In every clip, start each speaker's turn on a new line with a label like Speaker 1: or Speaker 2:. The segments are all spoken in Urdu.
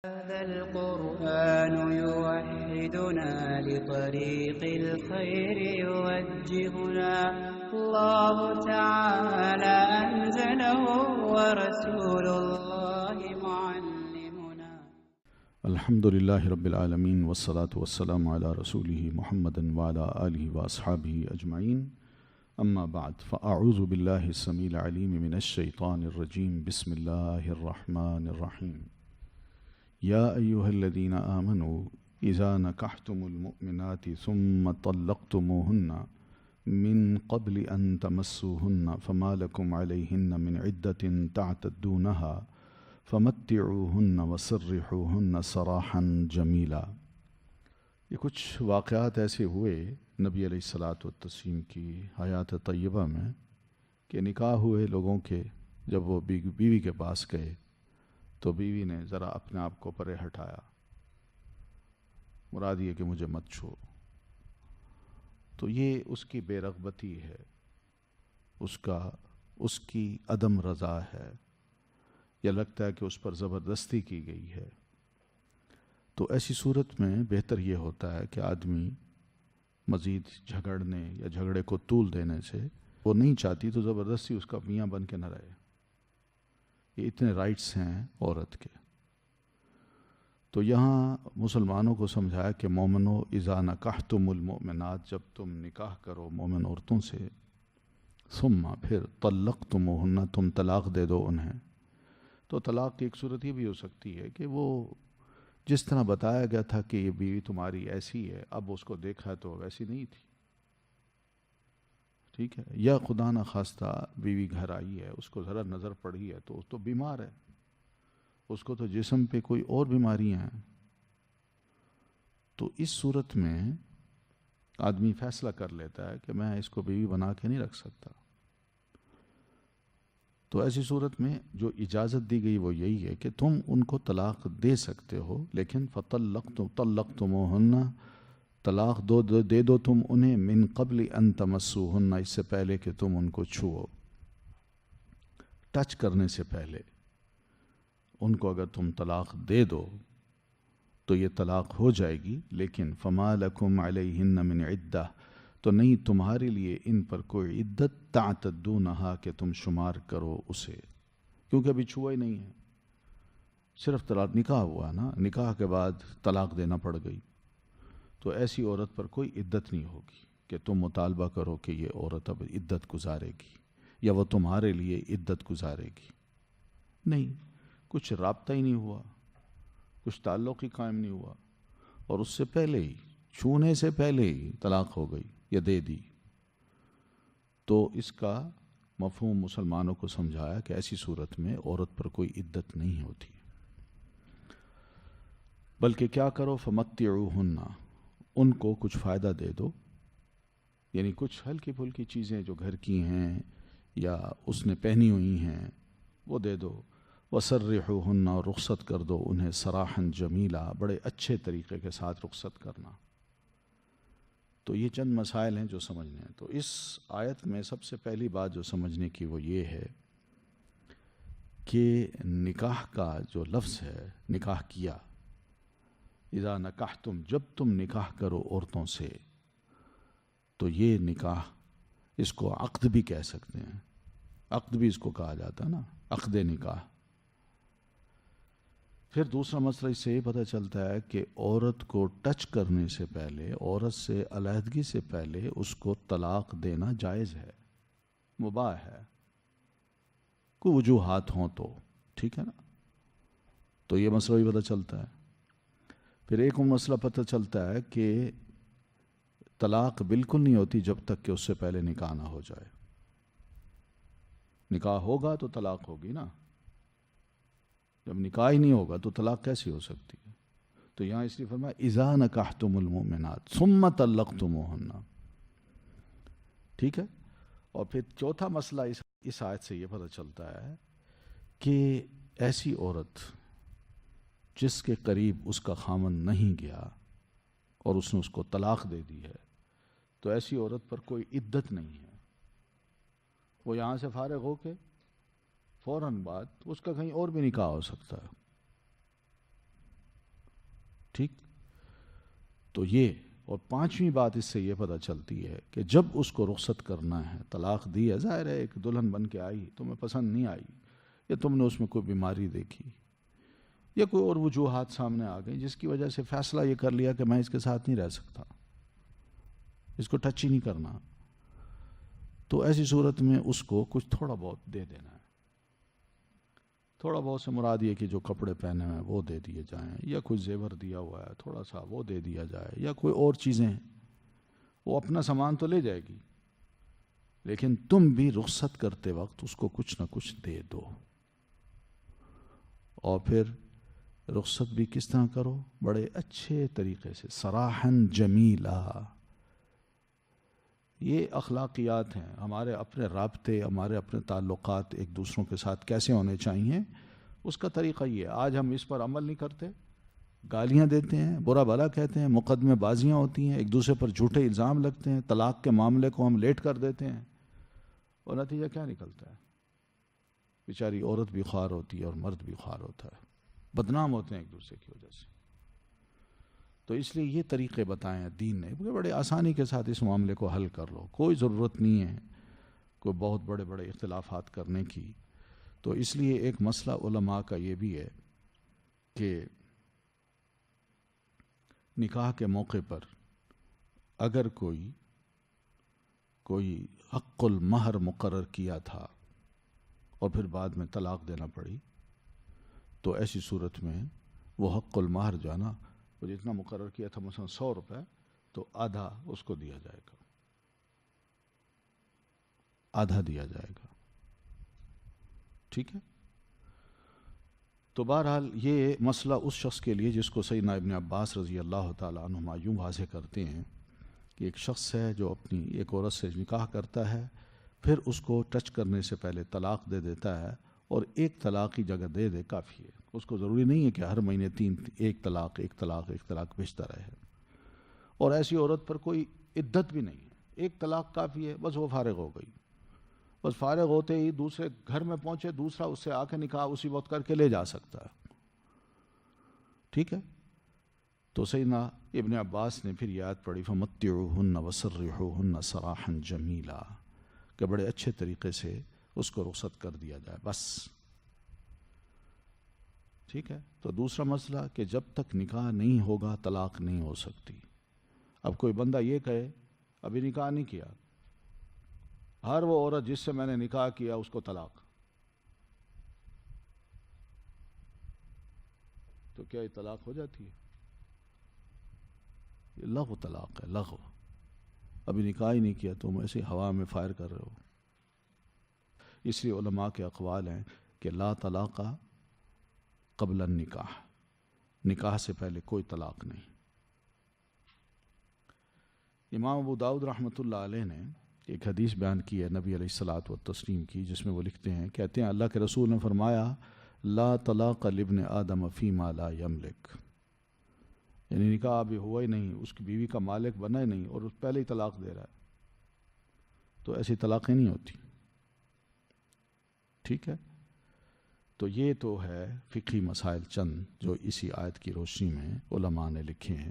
Speaker 1: هذا القرآن يوحدنا لطريق الخير يوجهنا الله تعالى أنزله ورسول الله معلمنا.
Speaker 2: الحمد لله رب العالمين والصلاة والسلام على رسوله محمد وعلى آله وأصحابه أجمعين. أما بعد فأعوذ بالله السميع العليم من الشيطان الرجيم. بسم الله الرحمن الرحيم. يا أيها الذين آمنوا إذا نكحتم المؤمنات ثم طلقتموهن من قبل أن تمسوهن فما لكم عليهن من عدة تعتدونها فمتعوهن وسرحوهن سراحا جمیلا. یہ کچھ واقعات ایسے ہوئے نبی علیہ الصلاۃ والتسلیم کی حیات طیبہ میں کہ نکاح ہوئے لوگوں کے. جب وہ بیوی کے پاس گئے تو بیوی نے ذرا اپنے آپ کو پرے ہٹایا، مراد یہ کہ مجھے مت چھو. تو یہ اس کی بے رغبتی ہے، اس کی عدم رضا ہے، یا لگتا ہے کہ اس پر زبردستی کی گئی ہے. تو ایسی صورت میں بہتر یہ ہوتا ہے کہ آدمی مزید جھگڑنے یا جھگڑے کو طول دینے سے، وہ نہیں چاہتی تو زبردستی اس کا میاں بن کے نہ رہے. یہ اتنے رائٹس ہیں عورت کے. تو یہاں مسلمانوں کو سمجھایا کہ مومنو اذا نکحتم المؤمنات، جب تم نکاح کرو مومن عورتوں سے، ثم پھر طلقتموہن، تم طلاق دے دو انہیں. تو طلاق کی ایک صورت یہ بھی ہو سکتی ہے کہ وہ جس طرح بتایا گیا تھا کہ یہ بیوی تمہاری ایسی ہے، اب اس کو دیکھا تو ویسی نہیں تھی، ٹھیک ہے. یا خدا نہ خواستہ بیوی گھر آئی ہے، اس کو ذرا نظر پڑی ہے تو اس تو بیمار ہے، اس کو تو جسم پہ کوئی اور بیماریاں ہیں. تو اس صورت میں آدمی فیصلہ کر لیتا ہے کہ میں اس کو بیوی بنا کے نہیں رکھ سکتا. تو ایسی صورت میں جو اجازت دی گئی وہ یہی ہے کہ تم ان کو طلاق دے سکتے ہو، لیکن طلقتموہن، طلاق دے دو تم انہیں، من قبل ان تمسوہن، اس سے پہلے کہ تم ان کو چھو، ٹچ کرنے سے پہلے. ان کو اگر تم طلاق دے دو تو یہ طلاق ہو جائے گی، لیکن فما لکم علیہن من عدہ، تو نہیں تمہارے لیے ان پر کوئی عدت تعتدونہا کہ تم شمار کرو اسے، کیونکہ ابھی چھوا ہی نہیں ہے، صرف طلاق نکاح ہوا نا، نکاح کے بعد طلاق دینا پڑ گئی. تو ایسی عورت پر کوئی عدت نہیں ہوگی کہ تم مطالبہ کرو کہ یہ عورت اب عدت گزارے گی یا وہ تمہارے لیے عدت گزارے گی. نہیں، کچھ رابطہ ہی نہیں ہوا، کچھ تعلق ہی قائم نہیں ہوا، اور اس سے پہلے ہی، چھونے سے پہلے ہی طلاق ہو گئی یا دے دی. تو اس کا مفہوم مسلمانوں کو سمجھایا کہ ایسی صورت میں عورت پر کوئی عدت نہیں ہوتی، بلکہ کیا کرو، فمتعوہن، ان کو کچھ فائدہ دے دو، یعنی کچھ ہلکی پھلکی چیزیں جو گھر کی ہیں یا اس نے پہنی ہوئی ہیں وہ دے دو. وسرحوہن، اور رخصت کر دو انہیں، سراحا جمیلا، بڑے اچھے طریقے کے ساتھ رخصت کرنا. تو یہ چند مسائل ہیں جو سمجھنے ہیں. تو اس آیت میں سب سے پہلی بات جو سمجھنے کی وہ یہ ہے کہ نکاح کا جو لفظ ہے، نکاح کیا، اذا نکحتم، جب تم نکاح کرو عورتوں سے، تو یہ نکاح، اس کو عقد بھی کہہ سکتے ہیں، عقد بھی اس کو کہا جاتا ہے نا، عقد نکاح. پھر دوسرا مسئلہ اس سے یہ پتہ چلتا ہے کہ عورت کو ٹچ کرنے سے پہلے، عورت سے علیحدگی سے پہلے اس کو طلاق دینا جائز ہے، مباح ہے، کوئی وجوہات ہوں تو، ٹھیک ہے نا. تو یہ مسئلہ بھی پتہ چلتا ہے. پھر ایک مسئلہ پتہ چلتا ہے کہ طلاق بالکل نہیں ہوتی جب تک کہ اس سے پہلے نکاح نہ ہو جائے. نکاح ہوگا تو طلاق ہوگی نا، جب نکاح ہی نہیں ہوگا تو طلاق کیسی ہو سکتی ہے. تو یہاں اس لیے فرمایا اذا نکحتم المؤمنات ثم طلقتموہن، ٹھیک ہے. اور پھر چوتھا مسئلہ اس آیت سے یہ پتہ چلتا ہے کہ ایسی عورت جس کے قریب اس کا خامن نہیں گیا اور اس نے اس کو طلاق دے دی ہے، تو ایسی عورت پر کوئی عدت نہیں ہے. وہ یہاں سے فارغ ہو کے فوراً بعد اس کا کہیں اور بھی نکاح ہو سکتا ہے. ٹھیک. تو یہ اور پانچویں بات اس سے یہ پتہ چلتی ہے کہ جب اس کو رخصت کرنا ہے، طلاق دی ہے، ظاہر ہے ایک دلہن بن کے آئی، تمہیں پسند نہیں آئی، یا تم نے اس میں کوئی بیماری دیکھی یا کوئی اور وجوہات سامنے آ گئی جس کی وجہ سے فیصلہ یہ کر لیا کہ میں اس کے ساتھ نہیں رہ سکتا، اس کو ٹچ ہی نہیں کرنا، تو ایسی صورت میں اس کو کچھ تھوڑا بہت دے دینا ہے. تھوڑا بہت سے مراد یہ کہ جو کپڑے پہنے ہوئے ہیں وہ دے دیے جائیں، یا کوئی زیور دیا ہوا ہے تھوڑا سا وہ دے دیا جائے، یا کوئی اور چیزیں. وہ اپنا سامان تو لے جائے گی لیکن تم بھی رخصت کرتے وقت اس کو کچھ نہ کچھ دے دو. اور پھر رخصت بھی کس طرح کرو؟ بڑے اچھے طریقے سے، صراحً جمیلا. یہ اخلاقیات ہیں. ہمارے اپنے رابطے، ہمارے اپنے تعلقات ایک دوسروں کے ساتھ کیسے ہونے چاہیے، اس کا طریقہ یہ ہے. آج ہم اس پر عمل نہیں کرتے، گالیاں دیتے ہیں، برا بھلا کہتے ہیں، مقدمے بازیاں ہوتی ہیں، ایک دوسرے پر جھوٹے الزام لگتے ہیں، طلاق کے معاملے کو ہم لیٹ کر دیتے ہیں، اور نتیجہ کیا نکلتا ہے؟ بیچاری عورت بھی خوار ہوتی ہے اور مرد بھی خوار ہوتا ہے، بدنام ہوتے ہیں ایک دوسرے کی وجہ سے. تو اس لیے یہ طریقے بتائے ہیں دین نے، بڑے آسانی کے ساتھ اس معاملے کو حل کر لو. کوئی ضرورت نہیں ہے کوئی بہت بڑے بڑے اختلافات کرنے کی. تو اس لیے ایک مسئلہ علماء کا یہ بھی ہے کہ نکاح کے موقع پر اگر کوئی حق المہر مقرر کیا تھا اور پھر بعد میں طلاق دینا پڑی، تو ایسی صورت میں وہ حق المہر جو ہے نا، وہ جتنا مقرر کیا تھا مثلا 100 روپے، تو آدھا اس کو دیا جائے گا، آدھا دیا جائے گا. ٹھیک ہے. تو بہرحال یہ مسئلہ اس شخص کے لیے جس کو سیدنا ابن عباس رضی اللہ تعالیٰ عنہما یوں واضح کرتے ہیں کہ ایک شخص ہے جو اپنی ایک عورت سے نکاح کرتا ہے، پھر اس کو ٹچ کرنے سے پہلے طلاق دے دیتا ہے، اور ایک طلاق کی جگہ دے دے کافی ہے. اس کو ضروری نہیں ہے کہ ہر مہینے 3 ایک طلاق بھیجتا رہے. اور ایسی عورت پر کوئی عدت بھی نہیں ہے، ایک طلاق کافی ہے، بس وہ فارغ ہو گئی، بس فارغ ہوتے ہی دوسرے گھر میں پہنچے، دوسرا اس سے آ کے نکاح اسی وقت کر کے لے جا سکتا ہے. ٹھیک ہے. تو سیدنا ابن عباس نے پھر یہ آیت پڑھی فَمَتِّعُوهُنَّ وَسَرِّحُوهُنَّ سَرَاحًا جَمِيلًا، کہ بڑے اچھے طریقے سے اس کو رخصت کر دیا جائے بس. ٹھیک ہے. تو دوسرا مسئلہ کہ جب تک نکاح نہیں ہوگا طلاق نہیں ہو سکتی. اب کوئی بندہ یہ کہے ابھی نکاح نہیں کیا، ہر وہ عورت جس سے میں نے نکاح کیا اس کو طلاق، تو کیا یہ طلاق ہو جاتی ہے؟ یہ لغو طلاق ہے، لغو. ابھی نکاح ہی نہیں کیا تم ایسے ہوا میں فائر کر رہے ہو. اس لیے علماء کے اقوال ہیں کہ لا طلاق قبل النکاح، نکاح سے پہلے کوئی طلاق نہیں. امام ابو داؤد رحمۃ اللہ علیہ نے ایک حدیث بیان کی ہے نبی علیہ الصلاۃ والتسلیم کی، جس میں وہ لکھتے ہیں، کہتے ہیں اللہ کے رسول نے فرمایا لا طلاق لابن آدم فیما لا یملک، یعنی نکاح ابھی ہوا ہی نہیں، اس کی بیوی کا مالک بنا ہی نہیں اور اس پہلے ہی طلاق دے رہا ہے، تو ایسی طلاقیں نہیں ہوتی. ٹھیک ہے. تو یہ تو ہے فقہی مسائل چند جو اسی آیت کی روشنی میں علماء نے لکھے ہیں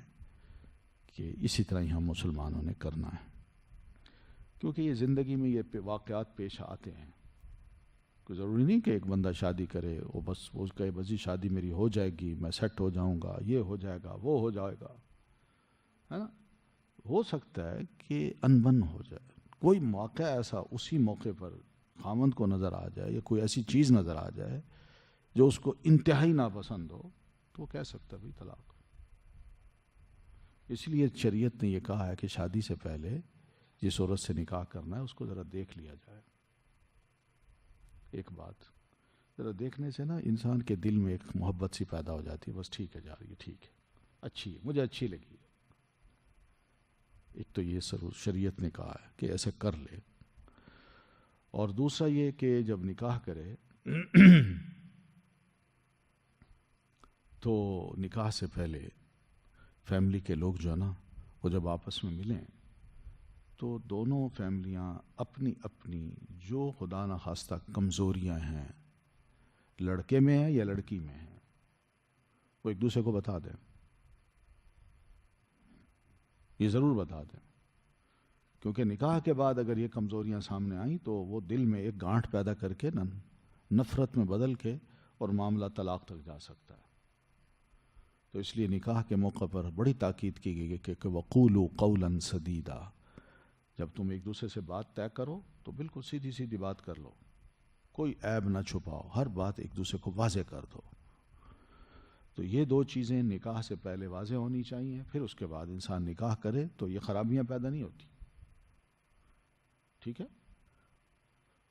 Speaker 2: کہ اسی طرح ہی ہم مسلمانوں نے کرنا ہے، کیونکہ یہ زندگی میں یہ واقعات پیش آتے ہیں. کوئی ضروری نہیں کہ ایک بندہ شادی کرے وہ کہے بس جی شادی میری ہو جائے گی، میں سیٹ ہو جاؤں گا، یہ ہو جائے گا، وہ ہو جائے گا، ہے نا. ہو سکتا ہے کہ انبن ہو جائے، کوئی موقع ایسا اسی موقع پر خامند کو نظر آ جائے یا کوئی ایسی چیز نظر آ جائے جو اس کو انتہائی ناپسند ہو، تو وہ کہہ سکتا بھی طلاق. اس لیے شریعت نے یہ کہا ہے کہ شادی سے پہلے جس عورت سے نکاح کرنا ہے اس کو ذرا دیکھ لیا جائے. ایک بات ذرا دیکھنے سے نا انسان کے دل میں ایک محبت سی پیدا ہو جاتی ہے، بس ٹھیک ہے جا رہی ہے، ٹھیک ہے، اچھی ہے، مجھے اچھی لگی ہے. ایک تو یہ ضرور شریعت نے کہا ہے کہ ایسے کر لے. اور دوسرا یہ کہ جب نکاح کرے تو نکاح سے پہلے فیملی کے لوگ جو ہے نا وہ جب آپس میں ملیں تو دونوں فیملیاں اپنی اپنی جو خدا نخواستہ کمزوریاں ہیں لڑکے میں ہیں یا لڑکی میں ہیں وہ ایک دوسرے کو بتا دیں. یہ ضرور بتا دیں، کیونکہ نکاح کے بعد اگر یہ کمزوریاں سامنے آئیں تو وہ دل میں ایک گانٹھ پیدا کر کے نفرت میں بدل کے اور معاملہ طلاق تک جا سکتا ہے۔ تو اس لیے نکاح کے موقع پر بڑی تاکید کی گئی ہے کہ وَقُولُوا قَوْلًا سَدِيدًا، جب تم ایک دوسرے سے بات طے کرو تو بالکل سیدھی سیدھی بات کر لو، کوئی عیب نہ چھپاؤ، ہر بات ایک دوسرے کو واضح کر دو۔ تو یہ دو چیزیں نکاح سے پہلے واضح ہونی چاہیے، پھر اس کے بعد انسان نکاح کرے تو یہ خرابیاں پیدا نہیں ہوتی، ٹھیک ہے؟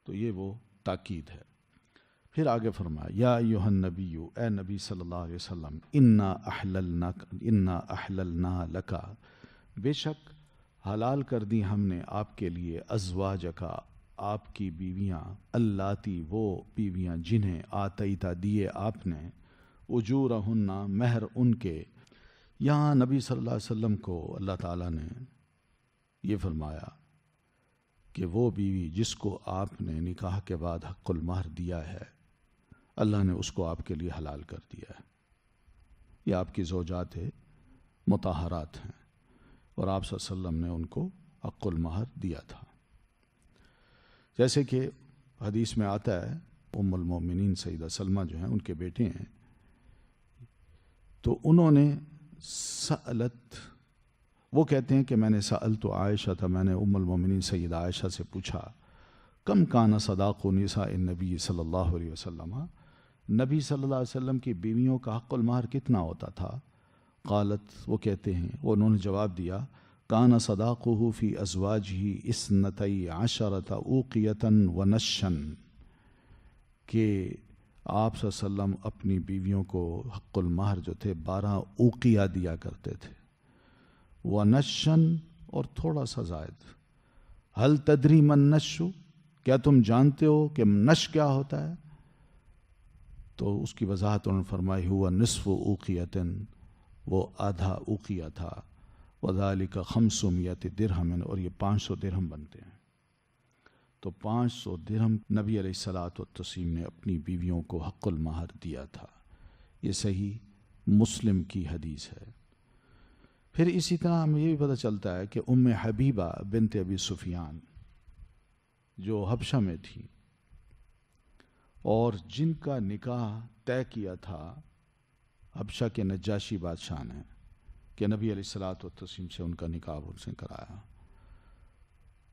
Speaker 2: تو یہ وہ تاکید ہے۔ پھر آگے فرمایا یا ایھا النبی، اے نبی صلی اللہ علیہ وسلم، انا احللنا لک، بے شک حلال کر دی ہم نے آپ کے لیے، ازواجک، آپ کی بیویاں، اللاتی، وہ بیویاں جنہیں آتیتا دیے آپ نے، اجورہن، مہر ان کے۔ یہاں نبی صلی اللہ علیہ وسلم کو اللہ تعالیٰ نے یہ فرمایا کہ وہ بیوی جس کو آپ نے نکاح کے بعد حق المہر دیا ہے، اللہ نے اس کو آپ کے لیے حلال کر دیا ہے۔ یہ آپ کی زوجات مطہرات ہیں اور آپ صلی اللہ علیہ وسلم نے ان کو حق المہر دیا تھا۔ جیسے کہ حدیث میں آتا ہے، ام المومنین سیدہ سلمہ جو ہیں، ان کے بیٹے ہیں، تو انہوں نے سألت، وہ کہتے ہیں کہ میں نے سألت عائشہ تھا، میں نے ام المومنین سیدہ عائشہ سے پوچھا، کم کان صداق نساء النبی صلی اللہ علیہ وسلم، نبی صلی اللہ علیہ وسلم کی بیویوں کا حق المہر کتنا ہوتا تھا؟ قالت، وہ کہتے ہیں، انہوں نے جواب دیا، کان صداقہ فی ازواجہ اثنتی عشرۃ اوقیۃ ونشا، کہ آپ صلی اللہ علیہ وسلم اپنی بیویوں کو حق المہر جو تھے 12 اوقیہ دیا کرتے تھے، ونشن، اور تھوڑا سا زائد۔ ہل تدری من نش، کیا تم جانتے ہو کہ نش کیا ہوتا ہے؟ تو اس کی وضاحت انہوں نے فرمائی، ہوا نصف اوقیۃ، وہ آدھا اوقیہ تھا، وذالک 500 درہم، اور یہ 500 درہم بنتے ہیں۔ تو 500 درہم نبی علیہ الصلاۃ والتسلیم نے اپنی بیویوں کو حق المہر دیا تھا۔ یہ صحیح مسلم کی حدیث ہے۔ پھر اسی طرح ہمیں یہ بھی پتہ چلتا ہے کہ ام حبیبہ بنت ابی سفیان جو حبشہ میں تھی اور جن کا نکاح طے کیا تھا حبشہ کے نجاشی بادشاہ نے، کہ نبی علیہ الصلاۃ والتسلیم سے ان کا نکاح ان سے کرایا،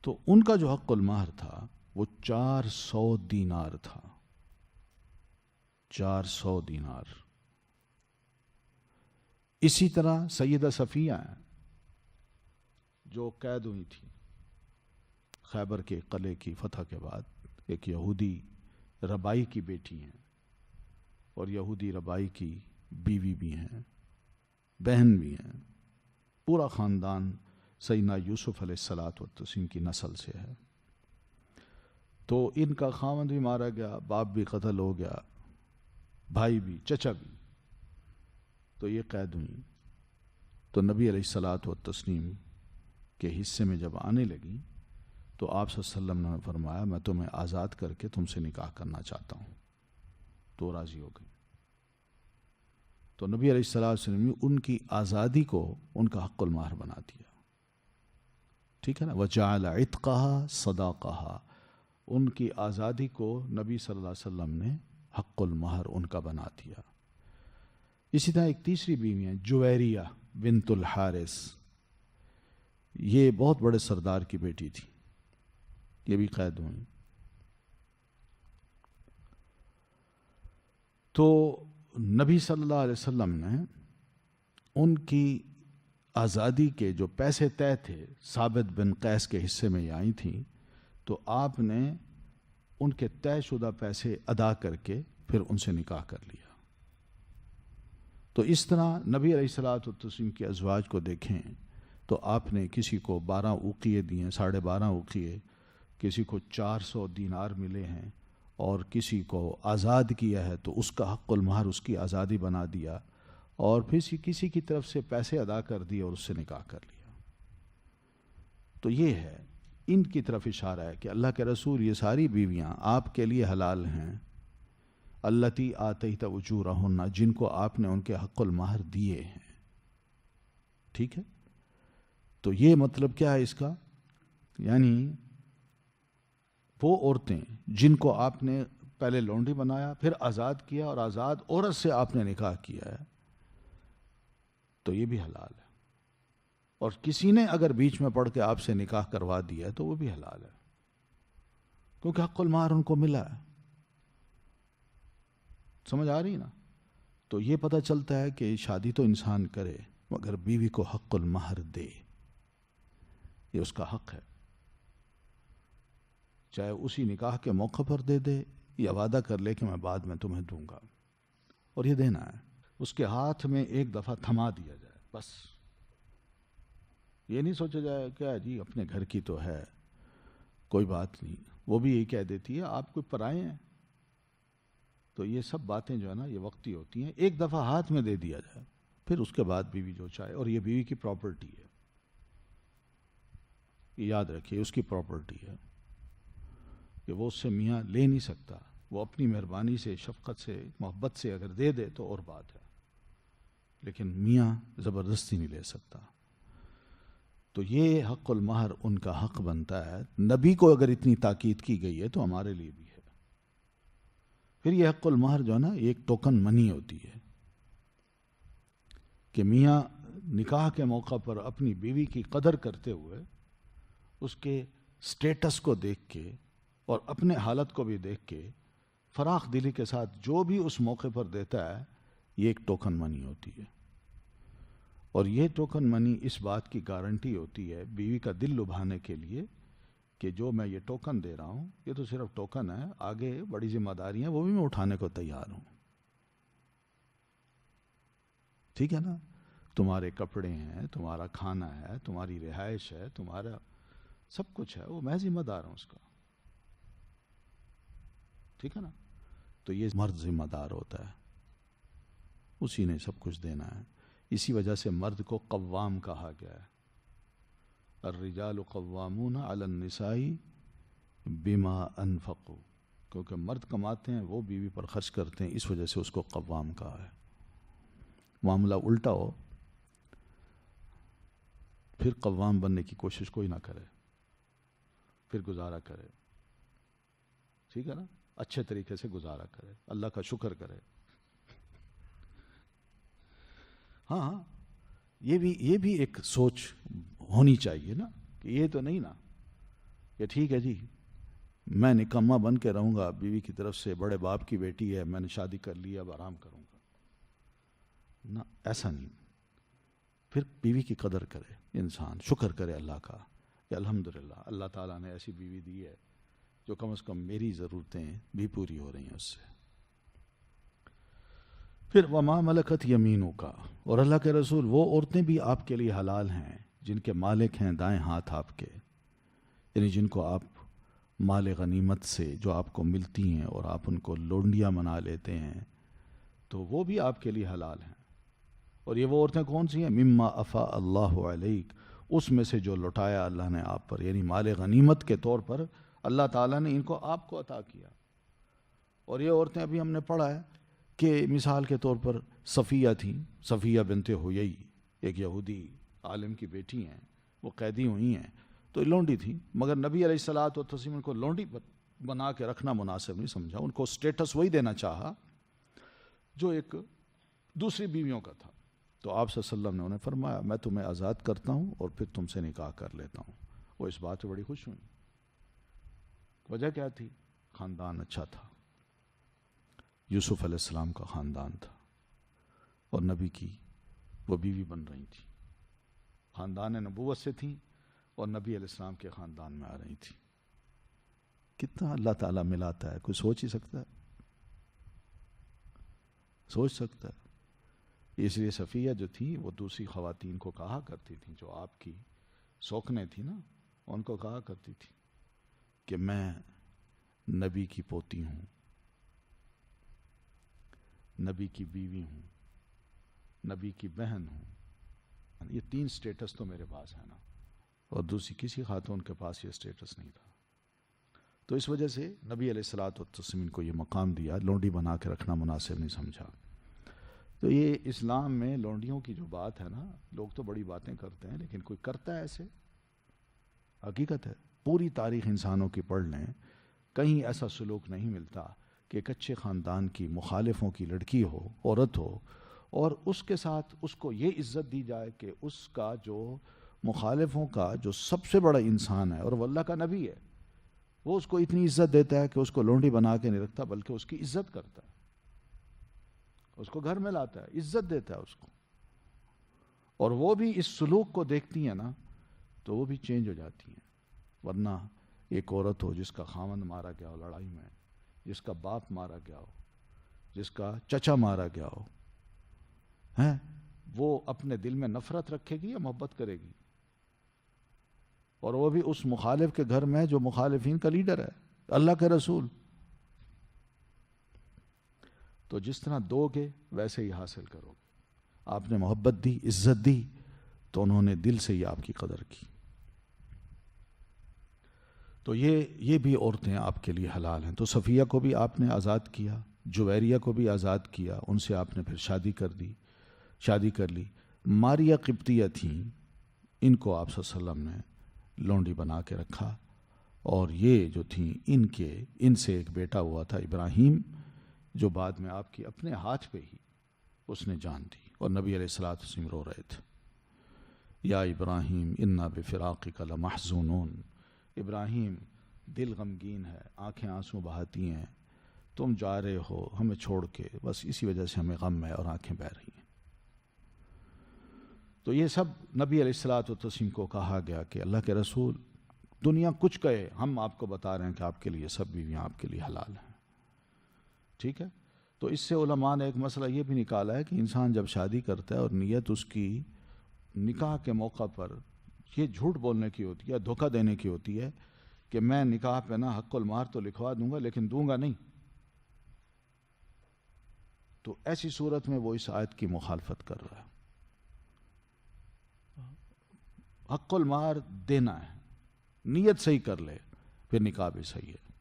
Speaker 2: تو ان کا جو حق المہر تھا وہ 400 دینار تھا، 400 دینار۔ اسی طرح سیدہ صفیہ ہیں جو قید ہوئی تھی خیبر کے قلعے کی فتح کے بعد، ایک یہودی ربائی کی بیٹی ہیں اور یہودی ربائی کی بیوی بھی ہیں، بہن بھی ہیں، پورا خاندان سیدنا یوسف علیہ الصلاۃ والتسلیم کی نسل سے ہے۔ تو ان کا خاوند بھی مارا گیا، باپ بھی قتل ہو گیا، بھائی بھی، چچا بھی، تو یہ قید ہوئیں۔ تو نبی علیہ الصلاۃ والتسلیم کے حصے میں جب آنے لگیں تو آپ صلی اللہ علیہ وسلم نے فرمایا، میں تمہیں آزاد کر کے تم سے نکاح کرنا چاہتا ہوں، تو راضی ہو گئی۔ تو نبی علیہ الصلاۃ والسلام نے ان کی آزادی کو ان کا حق المہر بنا دیا، ٹھیک ہے نا، وجعل عتقها صداقها، ان کی آزادی کو نبی صلی اللہ علیہ وسلم نے حق المہر ان کا بنا دیا۔ اسی طرح ایک تیسری بیوی ہیں جویریہ بنت الحارث، یہ بہت بڑے سردار کی بیٹی تھی، یہ بھی قید ہوئی۔ تو نبی صلی اللہ علیہ وسلم نے ان کی آزادی کے جو پیسے طے تھے ثابت بن قیس کے حصے میں یہ آئی تھیں، تو آپ نے ان کے طے شدہ پیسے ادا کر کے پھر ان سے نکاح کر لیا۔ تو اس طرح نبی علیہ الصلاۃ والتسلیم کی ازواج کو دیکھیں تو آپ نے کسی کو 12 اوقیے دیے، 12.5 اوقیے، کسی کو 400 دینار ملے ہیں، اور کسی کو آزاد کیا ہے تو اس کا حق المہر اس کی آزادی بنا دیا، اور پھر کسی کی طرف سے پیسے ادا کر دیے اور اس سے نکاح کر لیا۔ تو یہ ہے، ان کی طرف اشارہ ہے کہ اللہ کے رسول یہ ساری بیویاں آپ کے لیے حلال ہیں، اللتی آتیت اجورہن، جن کو آپ نے ان کے حق المہر دیے ہیں، ٹھیک ہے۔ تو یہ مطلب کیا ہے اس کا؟ یعنی وہ عورتیں جن کو آپ نے پہلے لونڈی بنایا، پھر آزاد کیا، اور آزاد عورت سے آپ نے نکاح کیا ہے، تو یہ بھی حلال ہے. اور کسی نے اگر بیچ میں پڑھ کے آپ سے نکاح کروا دیا ہے تو وہ بھی حلال ہے، کیونکہ حق المہر ان کو ملا ہے. سمجھ آ رہی نا؟ تو یہ پتہ چلتا ہے کہ شادی تو انسان کرے مگر بیوی کو حق المہر دے، یہ اس کا حق ہے، چاہے اسی نکاح کے موقع پر دے دے یا وعدہ کر لے کہ میں بعد میں تمہیں دوں گا، اور یہ دینا ہے. اس کے ہاتھ میں ایک دفعہ تھما دیا جائے بس. یہ نہیں سوچا جائے کہ جی اپنے گھر کی تو ہے کوئی بات نہیں، وہ بھی یہی کہہ دیتی ہے آپ کوئی پرائے ہیں. تو یہ سب باتیں جو ہے نا یہ وقتی ہوتی ہیں. ایک دفعہ ہاتھ میں دے دیا جائے، پھر اس کے بعد بیوی جو چاہے، اور یہ بیوی کی پراپرٹی ہے، یہ یاد رکھیے اس کی پراپرٹی ہے کہ وہ اس سے میاں لے نہیں سکتا. وہ اپنی مہربانی سے، شفقت سے، محبت سے اگر دے دے تو اور بات ہے، لیکن میاں زبردستی نہیں لے سکتا. تو یہ حق المہر ان کا حق بنتا ہے. نبی کو اگر اتنی تاکید کی گئی ہے تو ہمارے لیے بھی ہے. پھر یہ حق المہر جو ہے نا ایک ٹوکن منی ہوتی ہے کہ میاں نکاح کے موقع پر اپنی بیوی کی قدر کرتے ہوئے اس کے سٹیٹس کو دیکھ کے اور اپنے حالت کو بھی دیکھ کے فراخ دلی کے ساتھ جو بھی اس موقع پر دیتا ہے یہ ایک ٹوکن منی ہوتی ہے. اور یہ ٹوکن منی اس بات کی گارنٹی ہوتی ہے بیوی کا دل لبھانے کے لیے کہ جو میں یہ ٹوکن دے رہا ہوں یہ تو صرف ٹوکن ہے، آگے بڑی ذمہ داریاں وہ بھی میں اٹھانے کو تیار ہوں. ٹھیک ہے نا؟ تمہارے کپڑے ہیں، تمہارا کھانا ہے، تمہاری رہائش ہے، تمہارا سب کچھ ہے، وہ میں ذمہ دار ہوں اس کا. ٹھیک ہے نا؟ تو یہ مرد ذمہ دار ہوتا ہے، اسی نے سب کچھ دینا ہے. اسی وجہ سے مرد کو قوام کہا گیا ہے. الرجال قوامون علی النساء بما انفقوا، کیونکہ مرد کماتے ہیں وہ بیوی پر خرچ کرتے ہیں، اس وجہ سے اس کو قوام کہا ہے. معاملہ الٹا ہو پھر قوام بننے کی کوشش کوئی نہ کرے، پھر گزارا کرے. ٹھیک ہے نا؟ اچھے طریقے سے گزارا کرے، اللہ کا شکر کرے. ہاں یہ بھی ایک سوچ ہونی چاہیے نا، کہ یہ تو نہیں نا کہ ٹھیک ہے جی میں نکما بن کے رہوں گا، بیوی کی طرف سے بڑے باپ کی بیٹی ہے، میں نے شادی کر لی، اب آرام کروں گا. نہ، ایسا نہیں. پھر بیوی کی قدر کرے انسان، شکر کرے اللہ کا کہ الحمدللہ اللہ تعالیٰ نے ایسی بیوی دی ہے جو کم از کم میری ضرورتیں بھی پوری ہو رہی ہیں اس سے. پھر وما ملکت یمینوں کا، اور اللہ کے رسول وہ عورتیں بھی آپ کے لیے حلال ہیں جن کے مالک ہیں دائیں ہاتھ آپ کے، یعنی جن کو آپ مال غنیمت سے جو آپ کو ملتی ہیں اور آپ ان کو لونڈیاں بنا لیتے ہیں، تو وہ بھی آپ کے لیے حلال ہیں. اور یہ وہ عورتیں کون سی ہیں؟ مما افا اللہ علیک، اس میں سے جو لٹایا اللہ نے آپ پر، یعنی مال غنیمت کے طور پر اللہ تعالیٰ نے ان کو آپ کو عطا کیا. اور یہ عورتیں ابھی ہم نے پڑھا ہے کہ مثال کے طور پر صفیہ تھیں، صفیہ بنت حیی، ایک یہودی عالم کی بیٹی ہیں، وہ قیدی ہوئی ہیں تو لونڈی تھیں، مگر نبی علیہ الصلوۃ والتسلیم ان کو لونڈی بنا کے رکھنا مناسب نہیں سمجھا. ان کو سٹیٹس وہی دینا چاہا جو ایک دوسری بیویوں کا تھا. تو آپ صلی اللہ علیہ وسلم نے انہیں فرمایا میں تمہیں آزاد کرتا ہوں اور پھر تم سے نکاح کر لیتا ہوں. وہ اس بات سے بڑی خوش ہوئی. وجہ کیا تھی؟ خاندان اچھا تھا، یوسف علیہ السلام کا خاندان تھا، اور نبی کی وہ بیوی بن رہی تھی، خاندان نبوت سے تھیں اور نبی علیہ السلام کے خاندان میں آ رہی تھی. کتنا اللہ تعالیٰ ملاتا ہے، کوئی سوچ ہی سکتا ہے؟ سوچ سکتا ہے؟ اس لیے صفیہ جو تھی وہ دوسری خواتین کو کہا کرتی تھیں جو آپ کی سوکھنے تھی نا، ان کو کہا کرتی تھی کہ میں نبی کی پوتی ہوں، نبی کی بیوی ہوں، نبی کی بہن ہوں. یہ تین سٹیٹس تو میرے پاس ہے نا، اور دوسری کسی خاتون کے پاس یہ سٹیٹس نہیں تھا. تو اس وجہ سے نبی علیہ الصلوۃ والتسلیم کو یہ مقام دیا، لونڈی بنا کے رکھنا مناسب نہیں سمجھا. تو یہ اسلام میں لونڈیوں کی جو بات ہے نا، لوگ تو بڑی باتیں کرتے ہیں لیکن کوئی کرتا ہے ایسے؟ حقیقت ہے، پوری تاریخ انسانوں کی پڑھ لیں، کہیں ایسا سلوک نہیں ملتا کہ ایک اچھے خاندان کی مخالفوں کی لڑکی ہو، عورت ہو، اور اس کے ساتھ اس کو یہ عزت دی جائے کہ اس کا جو مخالفوں کا جو سب سے بڑا انسان ہے اور وہ اللہ کا نبی ہے، وہ اس کو اتنی عزت دیتا ہے کہ اس کو لونڈی بنا کے نہیں رکھتا بلکہ اس کی عزت کرتا ہے، اس کو گھر میں لاتا ہے، عزت دیتا ہے اس کو، اور وہ بھی اس سلوک کو دیکھتی ہیں نا تو وہ بھی چینج ہو جاتی ہیں۔ ورنہ ایک عورت ہو جس کا خاوند مارا گیا ہو لڑائی میں، جس کا باپ مارا گیا ہو، جس کا چچا مارا گیا ہو، ہیں، وہ اپنے دل میں نفرت رکھے گی یا محبت کرے گی؟ اور وہ بھی اس مخالف کے گھر میں جو مخالفین کا لیڈر ہے، اللہ کے رسول۔ تو جس طرح دو گے ویسے ہی حاصل کرو گے۔ آپ نے محبت دی، عزت دی، تو انہوں نے دل سے ہی آپ کی قدر کی۔ تو یہ بھی عورتیں آپ کے لیے حلال ہیں۔ تو صفیہ کو بھی آپ نے آزاد کیا، جویریہ کو بھی آزاد کیا، ان سے آپ نے پھر شادی کر لی۔ ماریہ قبطیہ تھیں، ان کو آپ صلی اللہ علیہ وسلم نے لونڈی بنا کے رکھا، اور یہ جو تھیں ان سے ایک بیٹا ہوا تھا ابراہیم، جو بعد میں آپ کی اپنے ہاتھ پہ ہی اس نے جان دی، اور نبی علیہ الصلوۃ والسلام رو رہے تھے، یا ابراہیم انا بفراقک لمحزونون، ابراہیم دل غمگین ہے، آنکھیں آنسو بہاتی ہیں، تم جا رہے ہو ہمیں چھوڑ کے، بس اسی وجہ سے ہمیں غم ہے اور آنکھیں بہہ رہی ہیں۔ تو یہ سب نبی علیہ الصلوۃ والتسلیم کو کہا گیا کہ اللہ کے رسول، دنیا کچھ کہے، ہم آپ کو بتا رہے ہیں کہ آپ کے لیے سب بیویاں آپ کے لیے حلال ہیں، ٹھیک ہے؟ تو اس سے علماء نے ایک مسئلہ یہ بھی نکالا ہے کہ انسان جب شادی کرتا ہے اور نیت اس کی نکاح کے موقع پر یہ جھوٹ بولنے کی ہوتی ہے، دھوکہ دینے کی ہوتی ہے کہ میں نکاح پہ نا حق المہر تو لکھوا دوں گا لیکن دوں گا نہیں، تو ایسی صورت میں وہ اس آیت کی مخالفت کر رہا ہے۔ حق المہر دینا ہے، نیت صحیح کر لے، پھر نکاح بھی صحیح ہے۔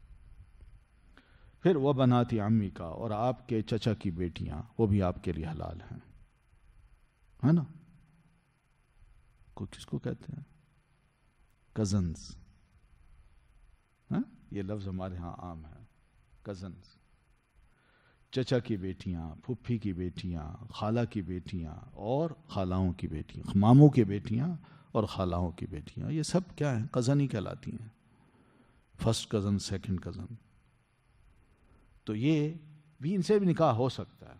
Speaker 2: پھر وہ بناتی عمی کا، اور آپ کے چچا کی بیٹیاں، وہ بھی آپ کے لیے حلال ہیں، ہے نا؟ کس کو کہتے ہیں؟ کزنز، یہ لفظ ہمارے ہاں عام ہے، کزنز، چچا کی بیٹیاں، پھپھی کی بیٹیاں، خالہ کی بیٹیاں اور خالاؤں کی بیٹیاں، ماموں کی بیٹیاں اور خالاؤں کی بیٹیاں، یہ سب کیا ہیں؟ کزن ہی کہلاتی ہیں، فرسٹ کزن، سیکنڈ کزن۔ تو یہ بھی، ان سے بھی نکاح ہو سکتا ہے،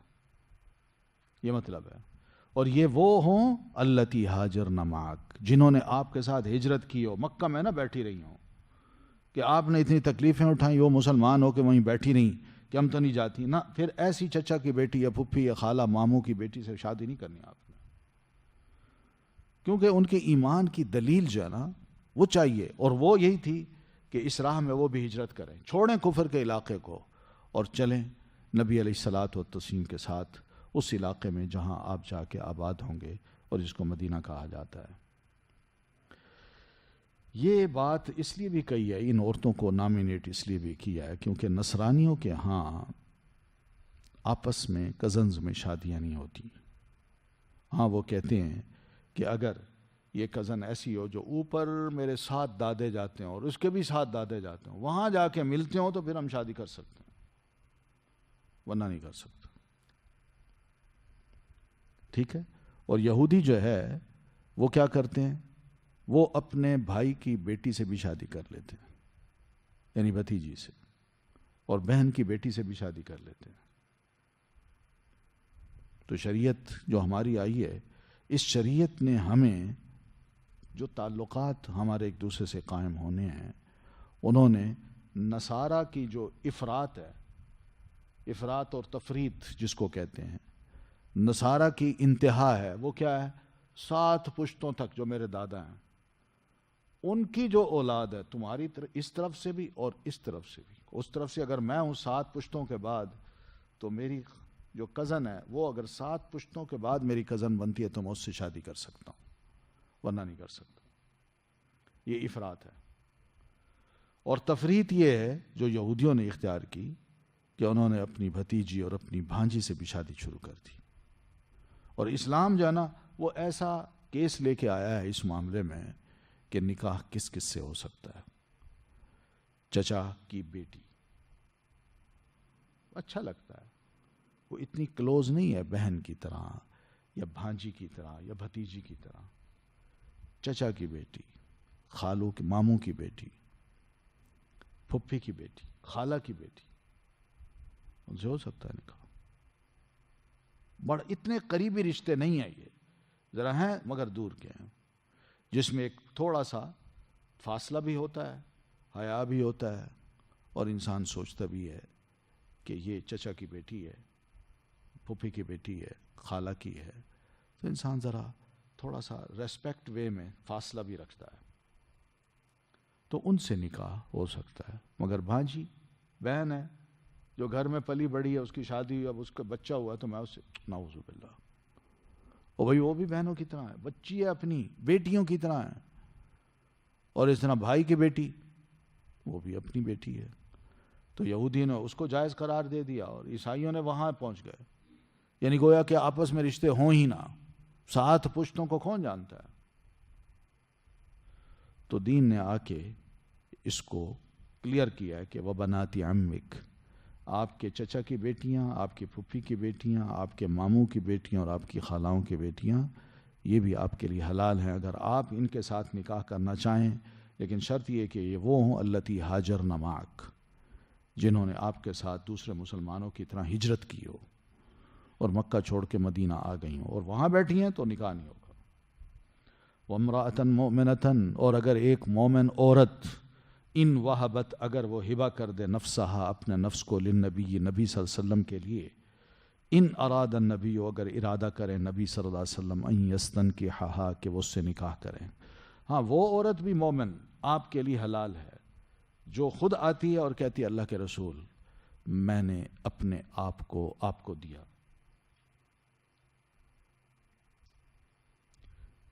Speaker 2: یہ مطلب ہے۔ اور یہ وہ ہوں اللتی ہاجرن معک، جنہوں نے آپ کے ساتھ ہجرت کی ہو، مکہ میں نہ بیٹھی رہی ہوں کہ آپ نے اتنی تکلیفیں اٹھائیں، وہ مسلمان ہو کے وہیں بیٹھی رہیں کہ ہم تو نہیں جاتی نہ، پھر ایسی چچا کی بیٹی یا پھپھی یا خالہ ماموں کی بیٹی سے شادی نہیں کرنی آپ نے، کیونکہ ان کے ایمان کی دلیل جو ہے نا وہ چاہیے، اور وہ یہی تھی کہ اس راہ میں وہ بھی ہجرت کریں، چھوڑیں کفر کے علاقے کو اور چلیں نبی علیہ الصلوۃ والتسلیم کے ساتھ اس علاقے میں جہاں آپ جا کے آباد ہوں گے، اور جس کو مدینہ کہا جاتا ہے۔ یہ بات اس لیے بھی کہی ہے، ان عورتوں کو نامینیٹ اس لیے بھی کیا ہے کیونکہ نصرانیوں کے ہاں آپس میں کزنز میں شادیاں نہیں ہوتی۔ ہاں وہ کہتے ہیں کہ اگر یہ کزن ایسی ہو جو اوپر میرے ساتھ دادے جاتے ہیں اور اس کے بھی ساتھ دادے جاتے ہیں، وہاں جا کے ملتے ہوں تو پھر ہم شادی کر سکتے ہیں، ورنہ نہیں کر سکتے، ٹھیک ہے؟ اور یہودی جو ہے وہ کیا کرتے ہیں، وہ اپنے بھائی کی بیٹی سے بھی شادی کر لیتے ہیں، یعنی بھتیجی سے، اور بہن کی بیٹی سے بھی شادی کر لیتے ہیں۔ تو شریعت جو ہماری آئی ہے، اس شریعت نے ہمیں جو تعلقات ہمارے ایک دوسرے سے قائم ہونے ہیں، انہوں نے نصارہ کی جو افراط ہے، افراط اور تفریط جس کو کہتے ہیں، نصارہ کی انتہا ہے، وہ کیا ہے؟ 7 پشتوں تک جو میرے دادا ہیں ان کی جو اولاد ہے، تمہاری اس طرف سے بھی اور اس طرف سے بھی، اس طرف سے اگر میں ہوں 7 پشتوں کے بعد، تو میری جو کزن ہے وہ اگر 7 پشتوں کے بعد میری کزن بنتی ہے تو میں اس سے شادی کر سکتا ہوں، ورنہ نہیں کر سکتا۔ یہ افراط ہے۔ اور تفریط یہ ہے جو یہودیوں نے اختیار کی کہ انہوں نے اپنی بھتیجی اور اپنی بھانجی سے بھی شادی شروع کر دی، اور اسلام جو ہے نا وہ ایسا کیس لے کے آیا ہے اس معاملے میں کہ نکاح کس کس سے ہو سکتا ہے. چچا کی بیٹی اچھا لگتا ہے, وہ اتنی کلوز نہیں ہے بہن کی طرح یا بھانجی کی طرح یا بھتیجی کی طرح. چچا کی بیٹی, خالو کی, ماموں کی بیٹی, پھپھی کی بیٹی, خالہ کی بیٹی, ان سے ہو سکتا ہے نکاح. بڑا اتنے قریبی رشتے نہیں ہیں یہ, ذرا ہیں مگر دور کے ہیں, جس میں ایک تھوڑا سا فاصلہ بھی ہوتا ہے, حیا بھی ہوتا ہے, اور انسان سوچتا بھی ہے کہ یہ چچا کی بیٹی ہے, پھپھی کی بیٹی ہے, خالہ کی ہے, تو انسان ذرا تھوڑا سا ریسپیکٹ وے میں فاصلہ بھی رکھتا ہے, تو ان سے نکاح ہو سکتا ہے. مگر بھانجی بہن ہے جو گھر میں پلی بڑی ہے, اس کی شادی ہوئی, اب اس کا بچہ ہوا, تو میں اس سے نعوذ باللہ, اور بھائی وہ بھی بہنوں کی طرح ہے, بچی ہے اپنی بیٹیوں کی طرح ہے, اور اس طرح بھائی کی بیٹی وہ بھی اپنی بیٹی ہے. تو یہودی نے اس کو جائز قرار دے دیا اور عیسائیوں نے وہاں پہنچ گئے, یعنی گویا کہ آپس میں رشتے ہوں ہی نہ, ساتھ پشتوں کو کون جانتا ہے. تو دین نے آ کے اس کو کلیئر کیا ہے کہ وہ بناتی عمک, آپ کے چچا کی بیٹیاں, آپ کی پھپھی کی بیٹیاں, آپ کے ماموں کی بیٹیاں اور آپ کی خالاؤں کی بیٹیاں, یہ بھی آپ کے لیے حلال ہیں اگر آپ ان کے ساتھ نکاح کرنا چاہیں. لیکن شرط یہ کہ یہ وہ ہوں اللتی ہاجرن معک, جنہوں نے آپ کے ساتھ دوسرے مسلمانوں کی طرح ہجرت کی ہو اور مکہ چھوڑ کے مدینہ آ گئی ہوں, اور وہاں بیٹھی ہیں تو نکاح نہیں ہوگا. وامرأۃ مؤمنۃ, اور اگر ایک مومن عورت, ان وہبت, اگر وہ ہبہ کر دے نفسہا, اپنے نفس کو, للنبی, نبی صلی اللہ علیہ وسلم کے لیے, ان اراد النبی, اگر ارادہ کریں نبی صلی اللہ علیہ وسلم, ان یستنکحہا, کہ وہ اس سے نکاح کریں. ہاں وہ عورت بھی مومن آپ کے لیے حلال ہے جو خود آتی ہے اور کہتی ہے اللہ کے رسول میں نے اپنے آپ کو دیا.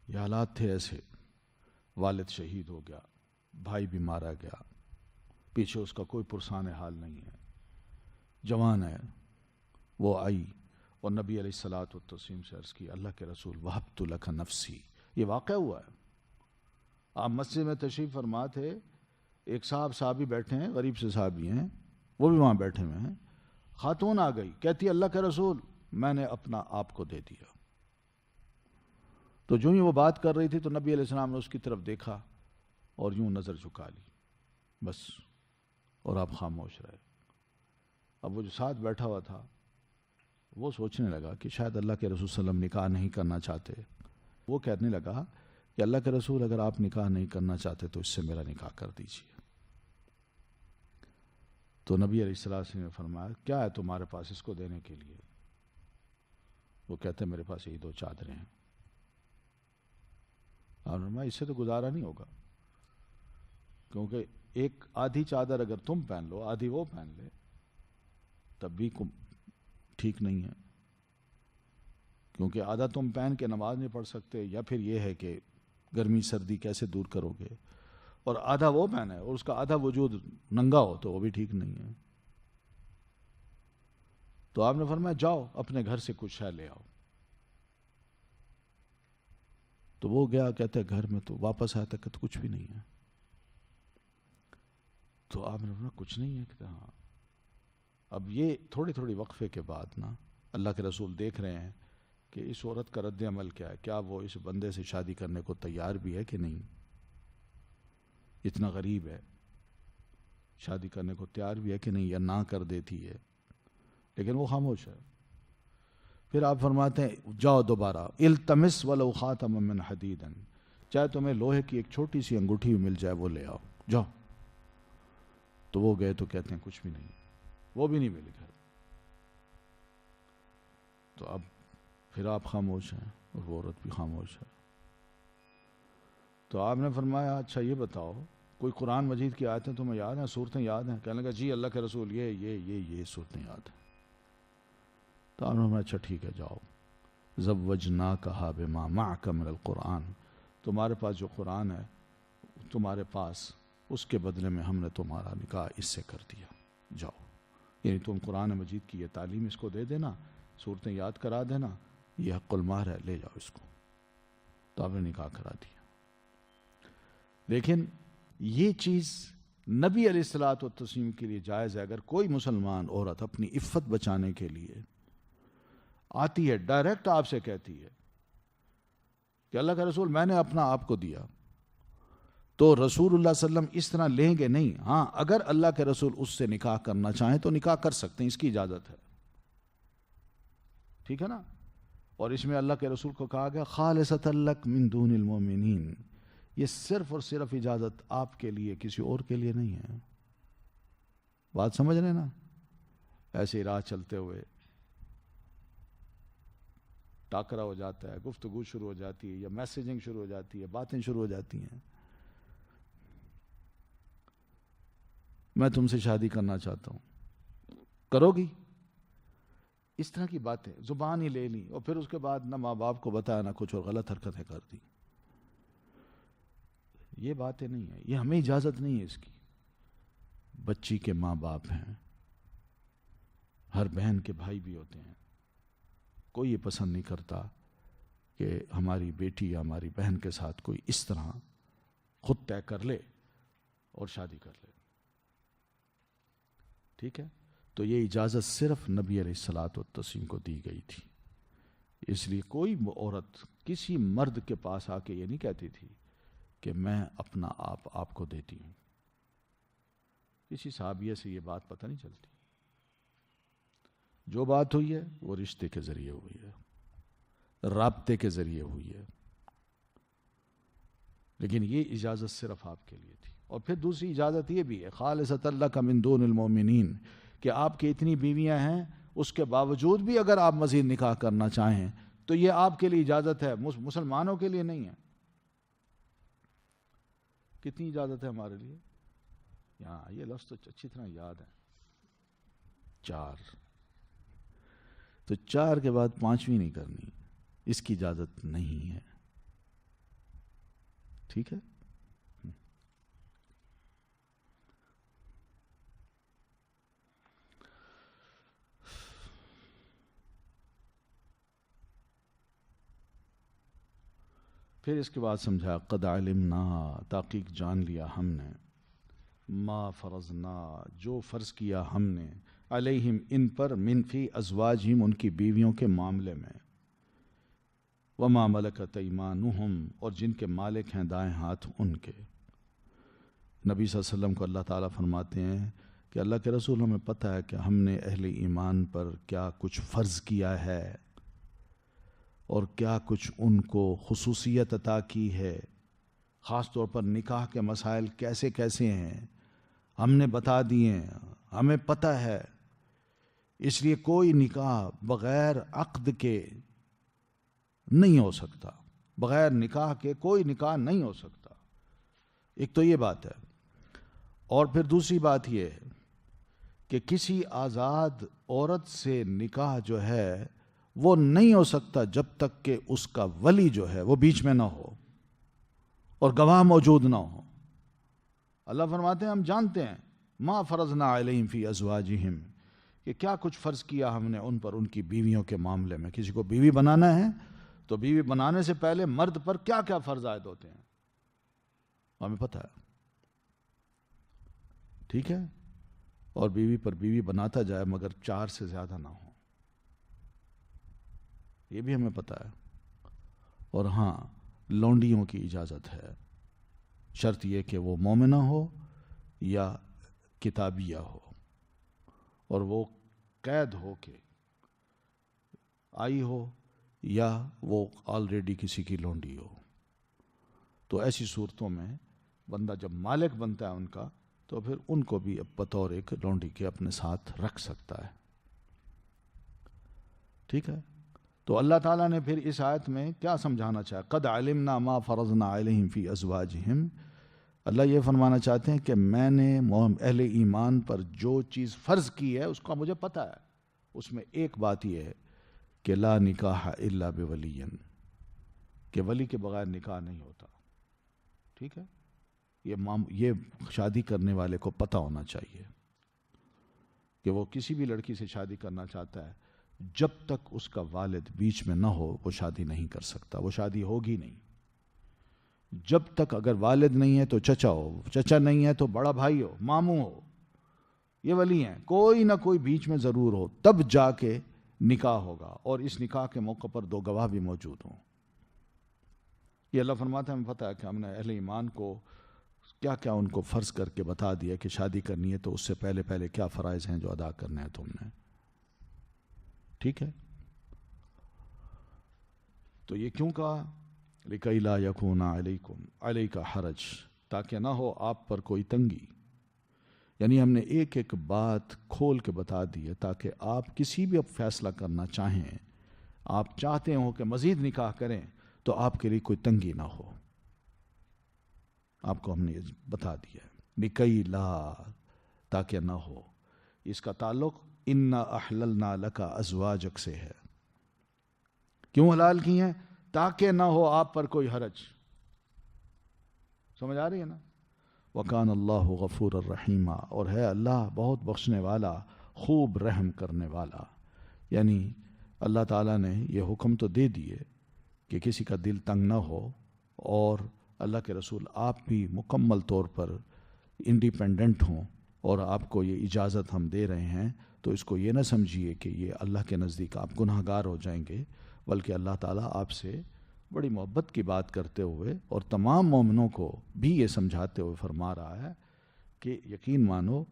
Speaker 2: یہ حالات تھے ایسے, والد شہید ہو گیا, بھائی بھی مارا گیا, پیچھے اس کا کوئی پرسان حال نہیں ہے, جوان ہے, وہ آئی اور نبی علیہ الصلوۃ والتسلیم سے عرض کی اللہ کے رسول وہبت لک نفسی. یہ واقعہ ہوا ہے, آپ مسجد میں تشریف فرما تھے, ایک صحابی بیٹھے ہیں, غریب سے صحابی ہیں, وہ بھی وہاں بیٹھے ہوئے ہیں, خاتون آ گئی, کہتی اللہ کے رسول میں نے اپنا آپ کو دے دیا. تو جو ہی وہ بات کر رہی تھی تو نبی علیہ السلام نے اس کی طرف دیکھا اور یوں نظر جھکا لی بس, اور آپ خاموش رہے. اب وہ جو ساتھ بیٹھا ہوا تھا وہ سوچنے لگا کہ شاید اللہ کے رسول صلی اللہ علیہ وسلم نکاح نہیں کرنا چاہتے. وہ کہنے لگا کہ اللہ کے رسول اگر آپ نکاح نہیں کرنا چاہتے تو اس سے میرا نکاح کر دیجیے. تو نبی علیہ السلام نے فرمایا کیا ہے تمہارے پاس اس کو دینے کے لیے؟ وہ کہتے ہیں میرے پاس یہی 2 چادریں ہیں. اور فرمایا اس سے تو گزارا نہیں ہوگا, کیونکہ ایک آدھی چادر اگر تم پہن لو آدھی وہ پہن لے تب بھی ٹھیک نہیں ہے, کیونکہ آدھا تم پہن کے نماز نہیں پڑھ سکتے, یا پھر یہ ہے کہ گرمی سردی کیسے دور کرو گے, اور آدھا وہ پہنا ہے اور اس کا آدھا وجود ننگا ہو تو وہ بھی ٹھیک نہیں ہے. تو آپ نے فرمایا جاؤ اپنے گھر سے کچھ شے لے آؤ. تو وہ گیا, کہتے گھر میں, تو واپس آیا تک کچھ بھی نہیں ہے. تو آپ نے فرمایا کچھ نہیں ہے؟ کہتے ہاں. اب یہ تھوڑی تھوڑی وقفے کے بعد نا اللہ کے رسول دیکھ رہے ہیں کہ اس عورت کا رد عمل کیا ہے, کیا وہ اس بندے سے شادی کرنے کو تیار بھی ہے کہ نہیں, اتنا غریب ہے, شادی کرنے کو تیار بھی ہے کہ نہیں, یا نہ کر دیتی ہے. لیکن وہ خاموش ہے. پھر آپ فرماتے ہیں جاؤ دوبارہ, التمس ولو خاتما من حدید, چاہے تمہیں لوہے کی ایک چھوٹی سی انگوٹھی مل جائے وہ لے آؤ, جاؤ. تو وہ گئے تو کہتے ہیں کچھ بھی نہیں, وہ بھی نہیں ملی گھر. تو اب پھر آپ خاموش ہیں اور وہ عورت بھی خاموش ہے. تو آپ نے فرمایا اچھا یہ بتاؤ کوئی قرآن مجید کی آیتیں تمہیں یاد ہیں, صورتیں یاد ہیں؟ کہنے لگا جی اللہ کے رسول یہ صورتیں یاد ہیں. تو آپ نے فرمایا اچھا ٹھیک ہے جاؤ, زوجناکہا بما معک من القرآن, تمہارے پاس جو قرآن ہے تمہارے پاس, اس کے بدلے میں ہم نے تمہارا نکاح اس سے کر دیا, جاؤ. یعنی تم قرآن مجید کی یہ تعلیم اس کو دے دینا, صورتیں یاد کرا دینا, یہ حق المہر ہے، لے جاؤ اس کو. تو آپ نے نکاح کرا دیا. لیکن یہ چیز نبی علیہ الصلوۃ والتسلیم کے لیے جائز ہے. اگر کوئی مسلمان عورت اپنی عفت بچانے کے لیے آتی ہے، ڈائریکٹ آپ سے کہتی ہے کہ اللہ کا رسول میں نے اپنا آپ کو دیا، تو رسول اللہ صلی اللہ علیہ وسلم اس طرح لیں گے نہیں. ہاں اگر اللہ کے رسول اس سے نکاح کرنا چاہیں تو نکاح کر سکتے ہیں، اس کی اجازت ہے. ٹھیک ہے نا. اور اس میں اللہ کے رسول کو کہا گیا خالصۃ لک من دون المؤمنین، یہ صرف اور صرف اجازت آپ کے لیے، کسی اور کے لیے نہیں ہے. بات سمجھ رہے ہیں نا. ایسے راہ چلتے ہوئے ٹاکرا ہو جاتا ہے، گفتگو شروع ہو جاتی ہے، یا میسیجنگ شروع ہو جاتی ہے، باتیں شروع ہو جاتی ہیں. میں تم سے شادی کرنا چاہتا ہوں، کرو گی؟ اس طرح کی باتیں زبان ہی لے لی، اور پھر اس کے بعد نہ ماں باپ کو بتایا نہ کچھ، اور غلط حرکتیں کر دی. یہ باتیں نہیں ہیں، یہ ہمیں اجازت نہیں ہے اس کی. بچی کے ماں باپ ہیں، ہر بہن کے بھائی بھی ہوتے ہیں. کوئی یہ پسند نہیں کرتا کہ ہماری بیٹی یا ہماری بہن کے ساتھ کوئی اس طرح خود طے کر لے اور شادی کر لے. ٹھیک ہے. تو یہ اجازت صرف نبی علیہ الصلوۃ والتسلیم کو دی گئی تھی. اس لیے کوئی عورت کسی مرد کے پاس آ کے یہ نہیں کہتی تھی کہ میں اپنا آپ کو دیتی ہوں. کسی صحابیہ سے یہ بات پتہ نہیں چلتی. جو بات ہوئی ہے وہ رشتے کے ذریعے ہوئی ہے، رابطے کے ذریعے ہوئی ہے. لیکن یہ اجازت صرف آپ کے لیے تھی. اور پھر دوسری اجازت یہ بھی ہے خالصۃ لک من دون المؤمنین، کہ آپ کی اتنی بیویاں ہیں، اس کے باوجود بھی اگر آپ مزید نکاح کرنا چاہیں تو یہ آپ کے لیے اجازت ہے، مسلمانوں کے لیے نہیں ہے. کتنی اجازت ہے ہمارے لیے؟ یہاں یہ لفظ تو اچھی طرح یاد ہے، 4. تو 4 کے بعد 5ویں نہیں کرنی، اس کی اجازت نہیں ہے. ٹھیک ہے. پھر اس کے بعد سمجھا قد علمنا، تحقیق جان لیا ہم نے، ما فرضنا، جو فرض کیا ہم نے، علیہم ان پر، من فی ازواجہم ان کی بیویوں کے معاملے میں، وما ملکت ایمانہم اور جن کے مالک ہیں دائیں ہاتھ ان کے. نبی صلی اللہ علیہ وسلم کو اللہ تعالیٰ فرماتے ہیں کہ اللہ کے رسول ہمیں پتہ ہے کہ ہم نے اہل ایمان پر کیا کچھ فرض کیا ہے اور کیا کچھ ان کو خصوصیت عطا کی ہے. خاص طور پر نکاح کے مسائل کیسے کیسے ہیں ہم نے بتا دیے ہیں، ہمیں پتہ ہے. اس لیے کوئی نکاح بغیر عقد کے نہیں ہو سکتا، بغیر نکاح کے کوئی نکاح نہیں ہو سکتا. ایک تو یہ بات ہے. اور پھر دوسری بات یہ ہے کہ کسی آزاد عورت سے نکاح جو ہے وہ نہیں ہو سکتا جب تک کہ اس کا ولی جو ہے وہ بیچ میں نہ ہو اور گواہ موجود نہ ہو. اللہ فرماتے ہیں ہم جانتے ہیں ما فرضنا علیہم فی ازواجہم، کہ کیا کچھ فرض کیا ہم نے ان پر ان کی بیویوں کے معاملے میں. کسی کو بیوی بنانا ہے تو بیوی بنانے سے پہلے مرد پر کیا کیا فرض عائد ہوتے ہیں ہمیں پتہ ہے. ٹھیک ہے. اور بیوی پر بیوی بناتا جائے مگر 4 سے زیادہ نہ ہو، یہ بھی ہمیں پتہ ہے. اور ہاں لونڈیوں کی اجازت ہے، شرط یہ کہ وہ مومنہ ہو یا کتابیہ ہو، اور وہ قید ہو کے آئی ہو یا وہ آلریڈی کسی کی لونڈی ہو. تو ایسی صورتوں میں بندہ جب مالک بنتا ہے ان کا تو پھر ان کو بھی بطور ایک لونڈی کے اپنے ساتھ رکھ سکتا ہے. ٹھیک ہے. تو اللہ تعالیٰ نے پھر اس آیت میں کیا سمجھانا چاہا؟ قد علمنا ما فرضنا علیہم فی ازواجہم. اللہ یہ فرمانا چاہتے ہیں کہ میں نے اہل ایمان پر جو چیز فرض کی ہے اس کا مجھے پتہ ہے. اس میں ایک بات یہ ہے کہ لا نکاح الا بولی، کہ ولی کے بغیر نکاح نہیں ہوتا. ٹھیک ہے. یہ شادی کرنے والے کو پتہ ہونا چاہیے کہ وہ کسی بھی لڑکی سے شادی کرنا چاہتا ہے، جب تک اس کا والد بیچ میں نہ ہو وہ شادی نہیں کر سکتا، وہ شادی ہوگی نہیں۔ جب تک اگر والد نہیں ہے تو چچا ہو، چچا نہیں ہے تو بڑا بھائی ہو، ماموں ہو، یہ ولی ہیں، کوئی نہ کوئی بیچ میں ضرور ہو، تب جا کے نکاح ہوگا، اور اس نکاح کے موقع پر 2 گواہ بھی موجود ہوں۔ یہ اللہ فرماتا ہے ہمیں پتہ ہے کہ ہم نے اہل ایمان کو کیا کیا ان کو فرض کر کے بتا دیا کہ شادی کرنی ہے تو اس سے پہلے پہلے کیا فرائض ہیں جو ادا کرنے ہیں تم نے، ٹھیک ہے؟ تو یہ کیوں کہا لِكَيْ لَا يَكُونَ عَلَيْكُمْ عَلَيْكَ حَرَجٌ، تاکہ نہ ہو آپ پر کوئی تنگی، یعنی ہم نے ایک ایک بات کھول کے بتا دی ہے تاکہ آپ کسی بھی اب فیصلہ کرنا چاہیں، آپ چاہتے ہو کہ مزید نکاح کریں تو آپ کے لیے کوئی تنگی نہ ہو، آپ کو ہم نے بتا دیا ہے لِكَيْ لَا، تاکہ نہ ہو۔ اس کا تعلق اِنَّا أَحْلَلْنَا لَكَ أَزْوَاجَكَ سے ہے۔ کیوں حلال کی ہیں؟ تاکہ نہ ہو آپ پر کوئی حرج۔ سمجھ آ رہی ہے نا؟ وَكَانَ اللَّهُ غَفُورًا رَحِيمًا، اور ہے اللہ بہت بخشنے والا، خوب رحم کرنے والا۔ یعنی اللہ تعالیٰ نے یہ حکم تو دے دیے کہ کسی کا دل تنگ نہ ہو، اور اللہ کے رسول آپ بھی مکمل طور پر انڈیپینڈنٹ ہوں، اور آپ کو یہ اجازت ہم دے رہے ہیں، تو اس کو یہ نہ سمجھیے کہ یہ اللہ کے نزدیک آپ گناہ گار ہو جائیں گے، بلکہ اللہ تعالیٰ آپ سے بڑی محبت کی بات کرتے ہوئے اور تمام مومنوں کو بھی یہ سمجھاتے ہوئے فرما رہا ہے کہ یقین مانو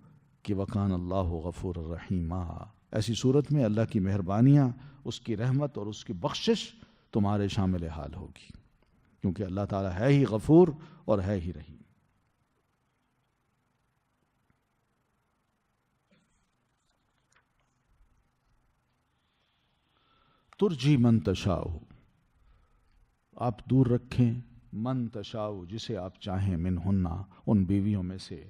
Speaker 2: کہ وَكَانَ اللَّهُ غَفُورًا رَحِيمًا۔ ایسی صورت میں اللہ کی مہربانیاں، اس کی رحمت اور اس کی بخشش تمہارے شامل حال ہوگی، کیونکہ اللہ تعالیٰ ہے ہی غفور اور ہے ہی رحیم۔ ترجی من تشاء، آپ دور رکھیں من تشاء، جسے آپ چاہیں، منہن، ان بیویوں میں سے،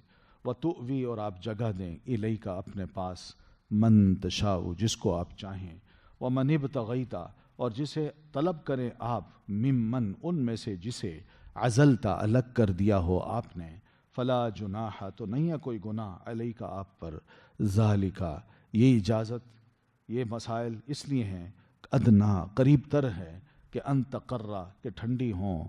Speaker 2: وتؤوی، اور آپ جگہ دیں، الیک، اپنے پاس، من تشاء، جس کو آپ چاہیں، ومن ابتغیت، اور جسے طلب کریں آپ، ممن، ان میں سے جسے، عزلتا، الگ کر دیا ہو آپ نے، فلا جناح، تو نہیں ہے کوئی گناہ، علیک، آپ پر، ذالک، یہ اجازت، یہ مسائل اس لیے ہیں، ادنا، قریب تر ہے، کہ ان تقرّ، کہ ٹھنڈی ہوں،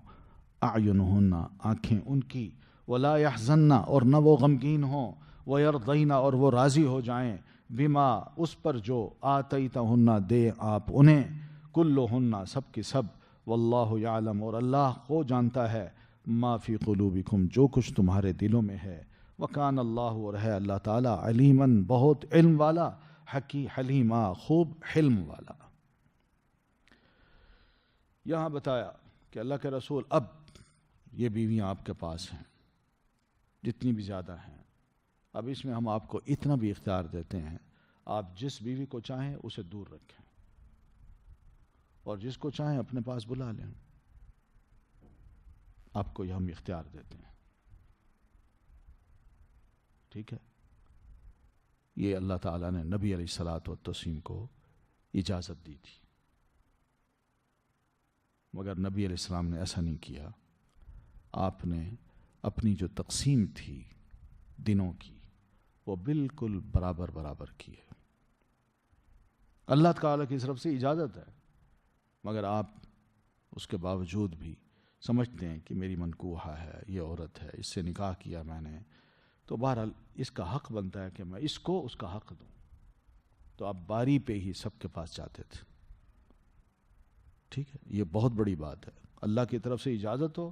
Speaker 2: اعینہن، آنکھیں ان کی، ولا یحزن، اور نہ وہ غمگین ہوں، ویرضین، اور وہ راضی ہو جائیں، بما، اس پر جو، آتیتہن، دے آپ انہیں، کلہن، سب کی سب، واللہ یعلم، اور اللہ کو جانتا ہے، ما فی قلوبکم، جو کچھ تمہارے دلوں میں ہے، وکان اللہ، اور ہے اللہ تعالیٰ، علیماً، بہت علم والا، حلیما، خوب حلم والا۔ یہاں بتایا کہ اللہ کے رسول اب یہ بیویاں آپ کے پاس ہیں، جتنی بھی زیادہ ہیں، اب اس میں ہم آپ کو اتنا بھی اختیار دیتے ہیں، آپ جس بیوی کو چاہیں اسے دور رکھیں، اور جس کو چاہیں اپنے پاس بلا لیں، آپ کو یہ ہم اختیار دیتے ہیں، ٹھیک ہے؟ یہ اللہ تعالیٰ نے نبی علیہ الصلاۃ والتسلیم کو اجازت دی تھی، مگر نبی علیہ السلام نے ایسا نہیں کیا، آپ نے اپنی جو تقسیم تھی دنوں کی وہ بالکل برابر برابر کی ہے۔ اللہ تعالیٰ کی طرف سے اجازت ہے، مگر آپ اس کے باوجود بھی سمجھتے ہیں کہ میری منکوحہ ہے، یہ عورت ہے، اس سے نکاح کیا میں نے، تو بہرحال اس کا حق بنتا ہے کہ میں اس کو اس کا حق دوں، تو آپ باری پہ ہی سب کے پاس جاتے تھے، ٹھیک ہے؟ یہ بہت بڑی بات ہے، اللہ کی طرف سے اجازت ہو،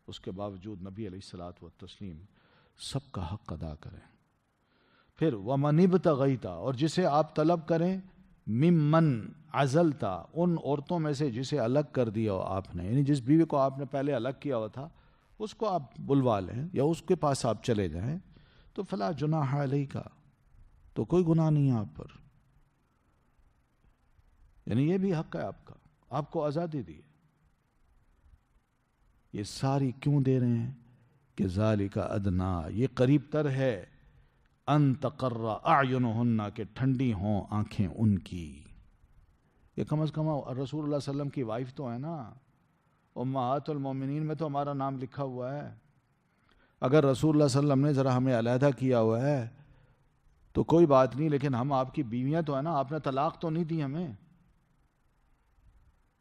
Speaker 2: اس کے باوجود نبی علیہ الصلاۃ والتسلیم سب کا حق ادا کریں۔ پھر وَمَنِ ابْتَغَیْتَ، اور جسے آپ طلب کریں، ممن عزلتا، ان عورتوں میں سے جسے الگ کر دیا ہو آپ نے، یعنی جس بیوی کو آپ نے پہلے الگ کیا ہوا تھا اس کو آپ بلوا لیں یا اس کے پاس آپ چلے جائیں، تو فلا جناح علیک، تو کوئی گناہ نہیں ہے آپ پر، یعنی یہ بھی حق ہے آپ کا، آپ کو آزادی دی ہے۔ یہ ساری کیوں دے رہے ہیں کہ ذالک ادنا، یہ قریب تر ہے، ان تقر اعینہن، کہ ٹھنڈی ہوں آنکھیں ان کی۔ یہ کم از کم رسول اللہ صلی اللہ علیہ وسلم کی وائف تو ہے نا، امہات المومنین میں تو ہمارا نام لکھا ہوا ہے، اگر رسول اللہ صلی اللہ علیہ وسلم نے ذرا ہمیں علیحدہ کیا ہوا ہے تو کوئی بات نہیں، لیکن ہم آپ کی بیویاں تو ہیں نا، آپ نے طلاق تو نہیں دی ہمیں،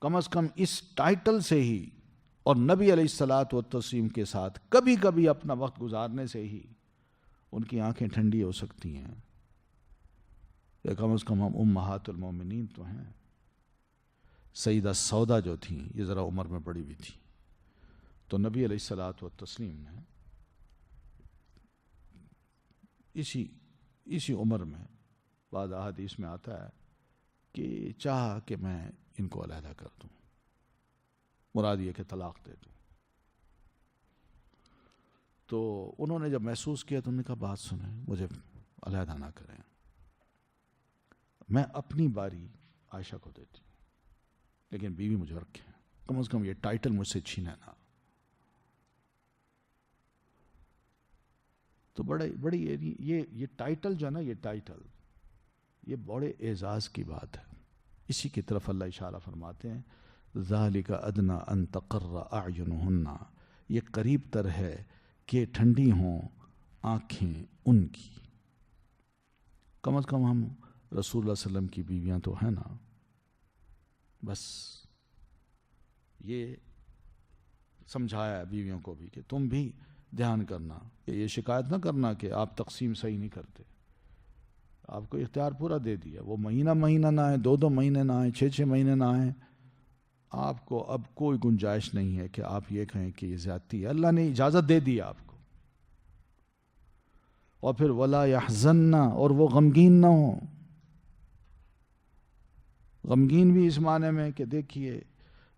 Speaker 2: کم از کم اس ٹائٹل سے ہی اور نبی علیہ الصلاۃ والتسلیم کے ساتھ کبھی کبھی اپنا وقت گزارنے سے ہی ان کی آنکھیں ٹھنڈی ہو سکتی ہیں، کہ کم از کم ہم امہات المومنین تو ہیں۔ سیدہ سودا جو تھیں یہ ذرا عمر میں بڑی ہوئی تھی، تو نبی علیہ الصلاۃ والتسلیم نے اسی عمر میں، بعض احادیث میں آتا ہے کہ چاہا کہ میں ان کو علیحدہ کر دوں، مراد یہ کہ طلاق دے دوں۔ تو انہوں نے جب محسوس کیا تو انہوں نے کہا بات سنیں، مجھے علیحدہ نہ کریں، میں اپنی باری عائشہ کو دیتی ہوں، لیکن بیوی مجھے رکھیں، کم از کم یہ ٹائٹل مجھ سے چھینے نہ۔ تو بڑی یہ ٹائٹل جو ہے نا، یہ ٹائٹل یہ بڑے اعزاز کی بات ہے۔ اسی کی طرف اللہ اشارہ فرماتے ہیں، ذَلِكَ أَدْنَىٰ أَن تَقَرَّ أَعْيُنُهُنَّ، یہ قریب تر ہے کہ ٹھنڈی ہوں آنکھیں ان کی۔ کم از کم ہم رسول اللہ صلی اللہ علیہ وسلم کی بیویاں تو ہیں نا، بس یہ سمجھایا بیویوں کو بھی کہ تم بھی دھیان کرنا، کہ یہ شکایت نہ کرنا کہ آپ تقسیم صحیح نہیں کرتے، آپ کو اختیار پورا دے دیا، وہ مہینہ نہ آئے، 2 مہینے نہ آئے، 6 مہینے نہ آئے، آپ کو اب کوئی گنجائش نہیں ہے کہ آپ یہ کہیں کہ یہ زیادتی ہے، اللہ نے اجازت دے دی آپ کو۔ اور پھر وَلَا يَحْزَنَّ، اور وہ غمگین نہ ہوں۔ غمگین بھی اس معنی میں کہ دیکھیے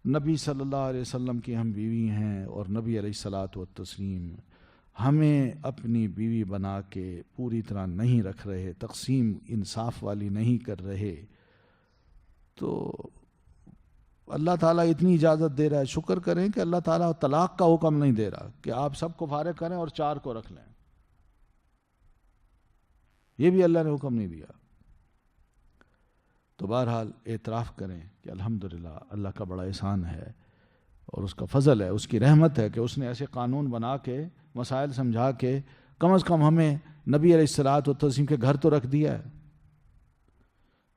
Speaker 2: نبی صلی اللہ علیہ وسلم کی ہم بیوی ہیں، اور نبی علیہ الصلاۃ والتسلیم ہمیں اپنی بیوی بنا کے پوری طرح نہیں رکھ رہے، تقسیم انصاف والی نہیں کر رہے، تو اللہ تعالیٰ اتنی اجازت دے رہا ہے، شکر کریں کہ اللہ تعالیٰ طلاق کا حکم نہیں دے رہا کہ آپ سب کو فارغ کریں اور 4 کو رکھ لیں، یہ بھی اللہ نے حکم نہیں دیا۔ تو بہرحال اعتراف کریں کہ الحمدللہ اللہ کا بڑا احسان ہے اور اس کا فضل ہے، اس کی رحمت ہے کہ اس نے ایسے قانون بنا کے، مسائل سمجھا کے کم از کم ہمیں نبی علیہ الصلاۃ والتسلیم کے گھر تو رکھ دیا ہے۔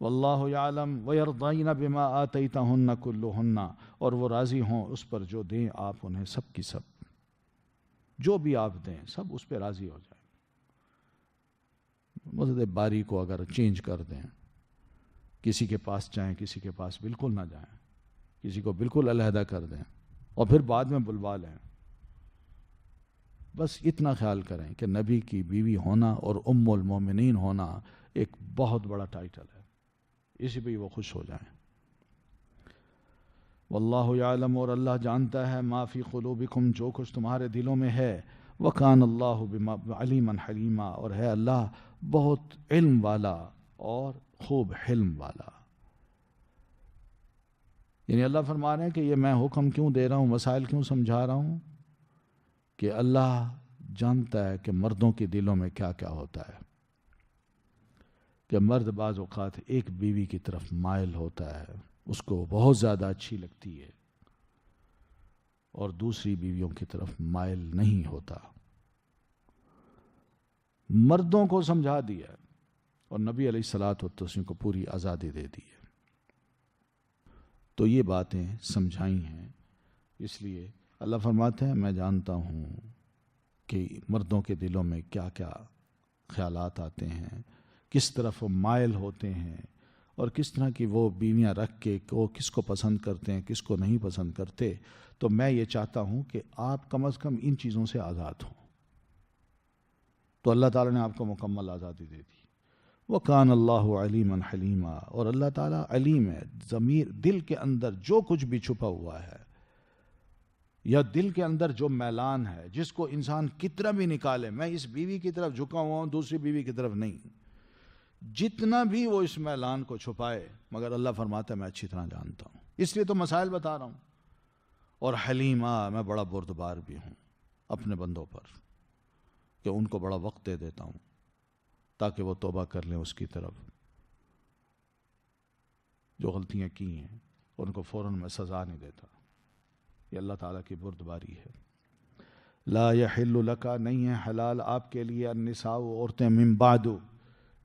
Speaker 2: واللہ یعلم ویرضین بما آتیتہن کلہن، اور وہ راضی ہوں اس پر جو دیں آپ انہیں، سب کی سب، جو بھی آپ دیں سب اس پہ راضی ہو جائیں۔ مزید باری کو اگر چینج کر دیں، کسی کے پاس جائیں، کسی کے پاس بالکل نہ جائیں، کسی کو بالکل علیحدہ کر دیں اور پھر بعد میں بلوا لیں، بس اتنا خیال کریں کہ نبی کی بیوی ہونا اور ام المومنین ہونا ایک بہت بڑا ٹائٹل ہے، اسی پہ وہ خوش ہو جائیں۔ واللہ یعلم، اور اللہ جانتا ہے، ما فی قلوبکم، جو کچھ تمہارے دلوں میں ہے، وکان اللہ بما علیما حلیما، اور ہے اللہ بہت علم والا اور خوب حلم والا۔ یعنی اللہ فرما رہے ہیں کہ یہ میں حکم کیوں دے رہا ہوں، مسائل کیوں سمجھا رہا ہوں، کہ اللہ جانتا ہے کہ مردوں کے دلوں میں کیا کیا ہوتا ہے، کہ مرد بعض اوقات ایک بیوی کی طرف مائل ہوتا ہے، اس کو بہت زیادہ اچھی لگتی ہے، اور دوسری بیویوں کی طرف مائل نہیں ہوتا۔ مردوں کو سمجھا دیا ہے اور نبی علیہ الصلاۃ والتسلیم کو پوری آزادی دے دی ہے۔ تو یہ باتیں سمجھائی ہیں، اس لیے اللہ فرماتے ہیں میں جانتا ہوں کہ مردوں کے دلوں میں کیا کیا خیالات آتے ہیں، کس طرف وہ مائل ہوتے ہیں، اور کس طرح کی وہ بیویاں رکھ کے وہ کس کو پسند کرتے ہیں، کس کو نہیں پسند کرتے۔ تو میں یہ چاہتا ہوں کہ آپ کم از کم ان چیزوں سے آزاد ہوں۔ تو اللہ تعالیٰ نے آپ کو مکمل آزادی دے دی۔ وَكَانَ اللَّهُ عَلِيمًا حَلِيمًا، اور اللہ تعالیٰ علیم ہے، ضمیر دل کے اندر جو کچھ بھی چھپا ہوا ہے، یا دل کے اندر جو میلان ہے، جس کو انسان کتنا بھی نکالے، میں اس بیوی کی طرف جھکا ہوا ہوں، دوسری بیوی کی طرف نہیں، جتنا بھی وہ اس میلان کو چھپائے، مگر اللہ فرماتا ہے میں اچھی طرح جانتا ہوں، اس لیے تو مسائل بتا رہا ہوں۔ اور حلیمہ، میں بڑا بردبار بھی ہوں اپنے بندوں پر، کہ ان کو بڑا وقت دے دیتا ہوں تاکہ وہ توبہ کر لیں اس کی طرف، جو غلطیاں کی ہیں ان کو فوراً میں سزا نہیں دیتا۔ یہ اللہ تعالیٰ کی بردباری ہے۔ لا یحل لک، نہیں ہے حلال آپ کے لیے، النساء عورتیں، من بعد،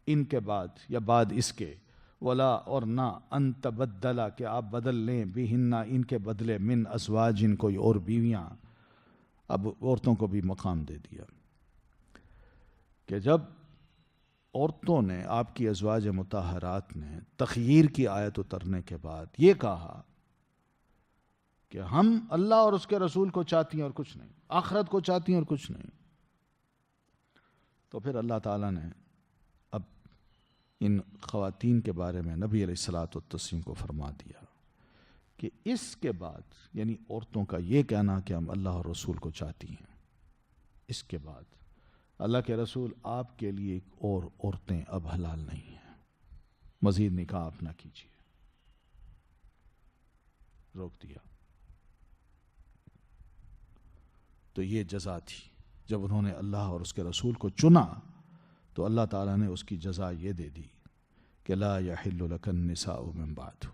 Speaker 2: ان کے بعد یا بعد اس کے، ولا اور نہ ان تبدلا کہ آپ بدل لیں بہن ان کے بدلے من ازواجن کوئی اور بیویاں. اب عورتوں کو بھی مقام دے دیا کہ جب عورتوں نے آپ کی ازواج مطہرات نے تخییر کی آیت اترنے کے بعد یہ کہا کہ ہم اللہ اور اس کے رسول کو چاہتی ہیں اور کچھ نہیں، آخرت کو چاہتی ہیں اور کچھ نہیں، تو پھر اللہ تعالیٰ نے اب ان خواتین کے بارے میں نبی علیہ الصلاۃ والتسلیم کو فرما دیا کہ اس کے بعد، یعنی عورتوں کا یہ کہنا کہ ہم اللہ اور رسول کو چاہتی ہیں، اس کے بعد اللہ کے رسول آپ کے لیے ایک اور عورتیں اب حلال نہیں ہیں، مزید نکاح آپ نہ کیجیے، روک دیا. تو یہ جزا تھی جب انہوں نے اللہ اور اس کے رسول کو چنا، تو اللہ تعالیٰ نے اس کی جزا یہ دے دی کہ لا یحل لک النساء من بعد.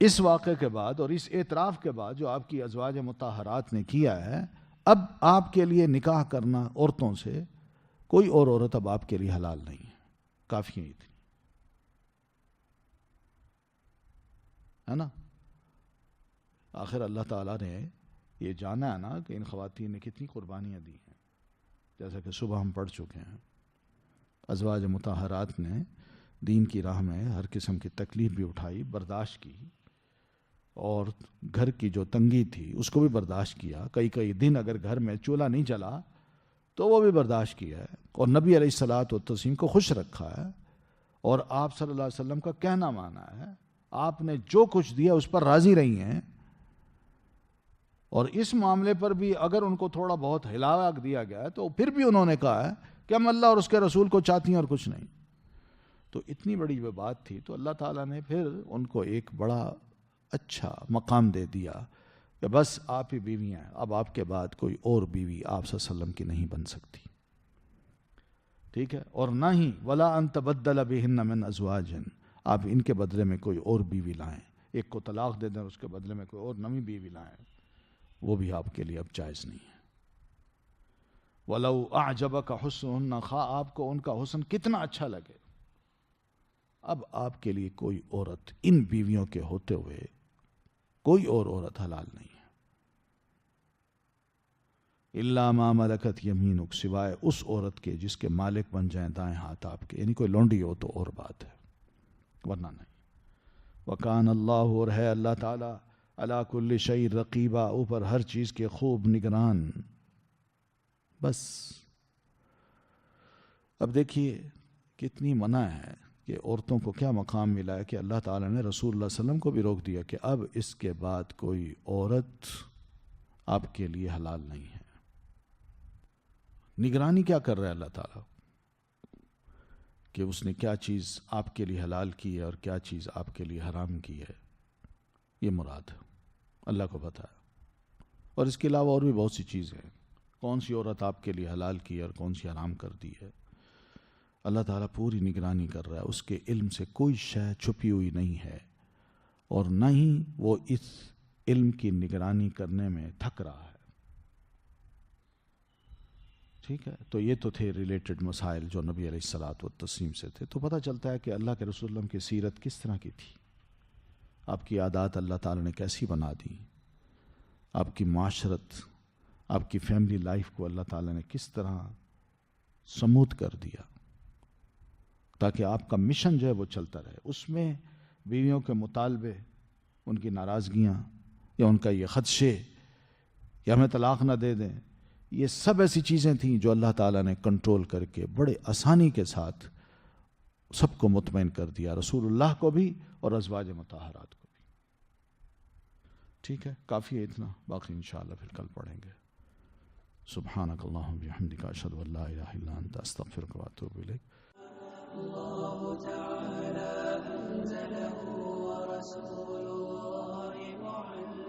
Speaker 2: اس واقعے کے بعد اور اس اعتراف کے بعد جو آپ کی ازواج مطہرات نے کیا ہے، اب آپ کے لیے نکاح کرنا عورتوں سے، کوئی اور عورت اب آپ کے لیے حلال نہیں ہے، کافی ہے اتنی، ہے نا. آخر اللہ تعالیٰ نے یہ جانا ہے نا کہ ان خواتین نے کتنی قربانیاں دی ہیں، جیسا کہ صبح ہم پڑھ چکے ہیں. ازواج مطہرات نے دین کی راہ میں ہر قسم کی تکلیف بھی اٹھائی، برداشت کی، اور گھر کی جو تنگی تھی اس کو بھی برداشت کیا. کئی دن اگر گھر میں چولہا نہیں چلا تو وہ بھی برداشت کیا ہے، اور نبی علیہ الصلاۃ والتسلیم کو خوش رکھا ہے، اور آپ صلی اللہ علیہ وسلم کا کہنا مانا ہے. آپ نے جو کچھ دیا اس پر راضی رہی ہیں، اور اس معاملے پر بھی اگر ان کو تھوڑا بہت ہلاوا دیا گیا تو پھر بھی انہوں نے کہا ہے کہ ہم اللہ اور اس کے رسول کو چاہتی ہیں اور کچھ نہیں. تو اتنی بڑی وہ بات تھی، تو اللہ تعالیٰ نے پھر ان کو ایک بڑا اچھا مقام دے دیا کہ بس آپ ہی بیوی ہیں، اب آپ کے بعد کوئی اور بیوی آپ صلی اللہ علیہ وسلم کی نہیں بن سکتی. ٹھیک ہے، اور نہ ہی ولا ان تبدل بہن من ازواج، آپ ان کے بدلے میں کوئی اور بیوی لائیں، ایک کو طلاق دے دیں اس کے بدلے میں کوئی اور نئی بیوی لائیں، وہ بھی آپ کے لیے اب جائز نہیں ہے. وَلَوْ أَعْجَبَكَ حُسْنُهُنَّ، خواہ آپ کو ان کا حسن کتنا اچھا لگے، اب آپ کے لیے کوئی عورت ان بیویوں کے ہوتے ہوئے کوئی اور عورت حلال نہیں ہے. إِلَّا مَا مَلَكَتْ يَمِينُكَ، سوائے اس عورت کے جس کے مالک بن جائیں دائیں ہاتھ آپ کے، یعنی کوئی لونڈی ہو تو اور بات ہے، ورنہ نہیں. وَكَانَ اللَّهُ، اور ہے اللہ تعالیٰ، عَلَى كُلِّ شَيْءٍ رَقِيبًا، اوپر ہر چیز کے خوب نگران. بس اب دیکھیے کتنی منع ہے کہ عورتوں کو کیا مقام ملا ہے کہ اللہ تعالیٰ نے رسول اللہ صلی اللہ علیہ وسلم کو بھی روک دیا کہ اب اس کے بعد کوئی عورت آپ کے لیے حلال نہیں ہے. نگرانی کیا کر رہا ہے اللہ تعالیٰ کہ اس نے کیا چیز آپ کے لیے حلال کی ہے اور کیا چیز آپ کے لیے حرام کی ہے، یہ مراد ہے، اللہ کو پتہ ہے. اور اس کے علاوہ اور بھی بہت سی چیزیں ہیں، کون سی عورت آپ کے لیے حلال کی ہے اور کون سی حرام کر دی ہے، اللہ تعالیٰ پوری نگرانی کر رہا ہے. اس کے علم سے کوئی شے چھپی ہوئی نہیں ہے، اور نہ ہی وہ اس علم کی نگرانی کرنے میں تھک رہا ہے. ٹھیک ہے، تو یہ تو تھے ریلیٹڈ مسائل جو نبی علیہ الصلاۃ والتسلیم سے تھے. تو پتہ چلتا ہے کہ اللہ کے رسول اللہ کی سیرت کس طرح کی تھی، آپ کی عادات اللہ تعالیٰ نے کیسی بنا دی، آپ کی معاشرت، آپ کی فیملی لائف کو اللہ تعالیٰ نے کس طرح سموتھ کر دیا تاکہ آپ کا مشن جو ہے وہ چلتا رہے. اس میں بیویوں کے مطالبے، ان کی ناراضگیاں یا ان کا یہ خدشے یا ہمیں طلاق نہ دے دیں، یہ سب ایسی چیزیں تھیں جو اللہ تعالیٰ نے کنٹرول کر کے بڑے آسانی کے ساتھ سب کو مطمئن کر دیا، رسول اللہ کو بھی اور ازواج مطہرات کو بھی. ٹھیک ہے، کافی ہے اتنا، باقی انشاءاللہ پھر کل پڑھیں گے. سبحانک اللہم بحمدک، اشہد ان لا الہ الا انت، استغفرک واتوب الیک.
Speaker 1: الله تعالى أنزله ورسول الله معلم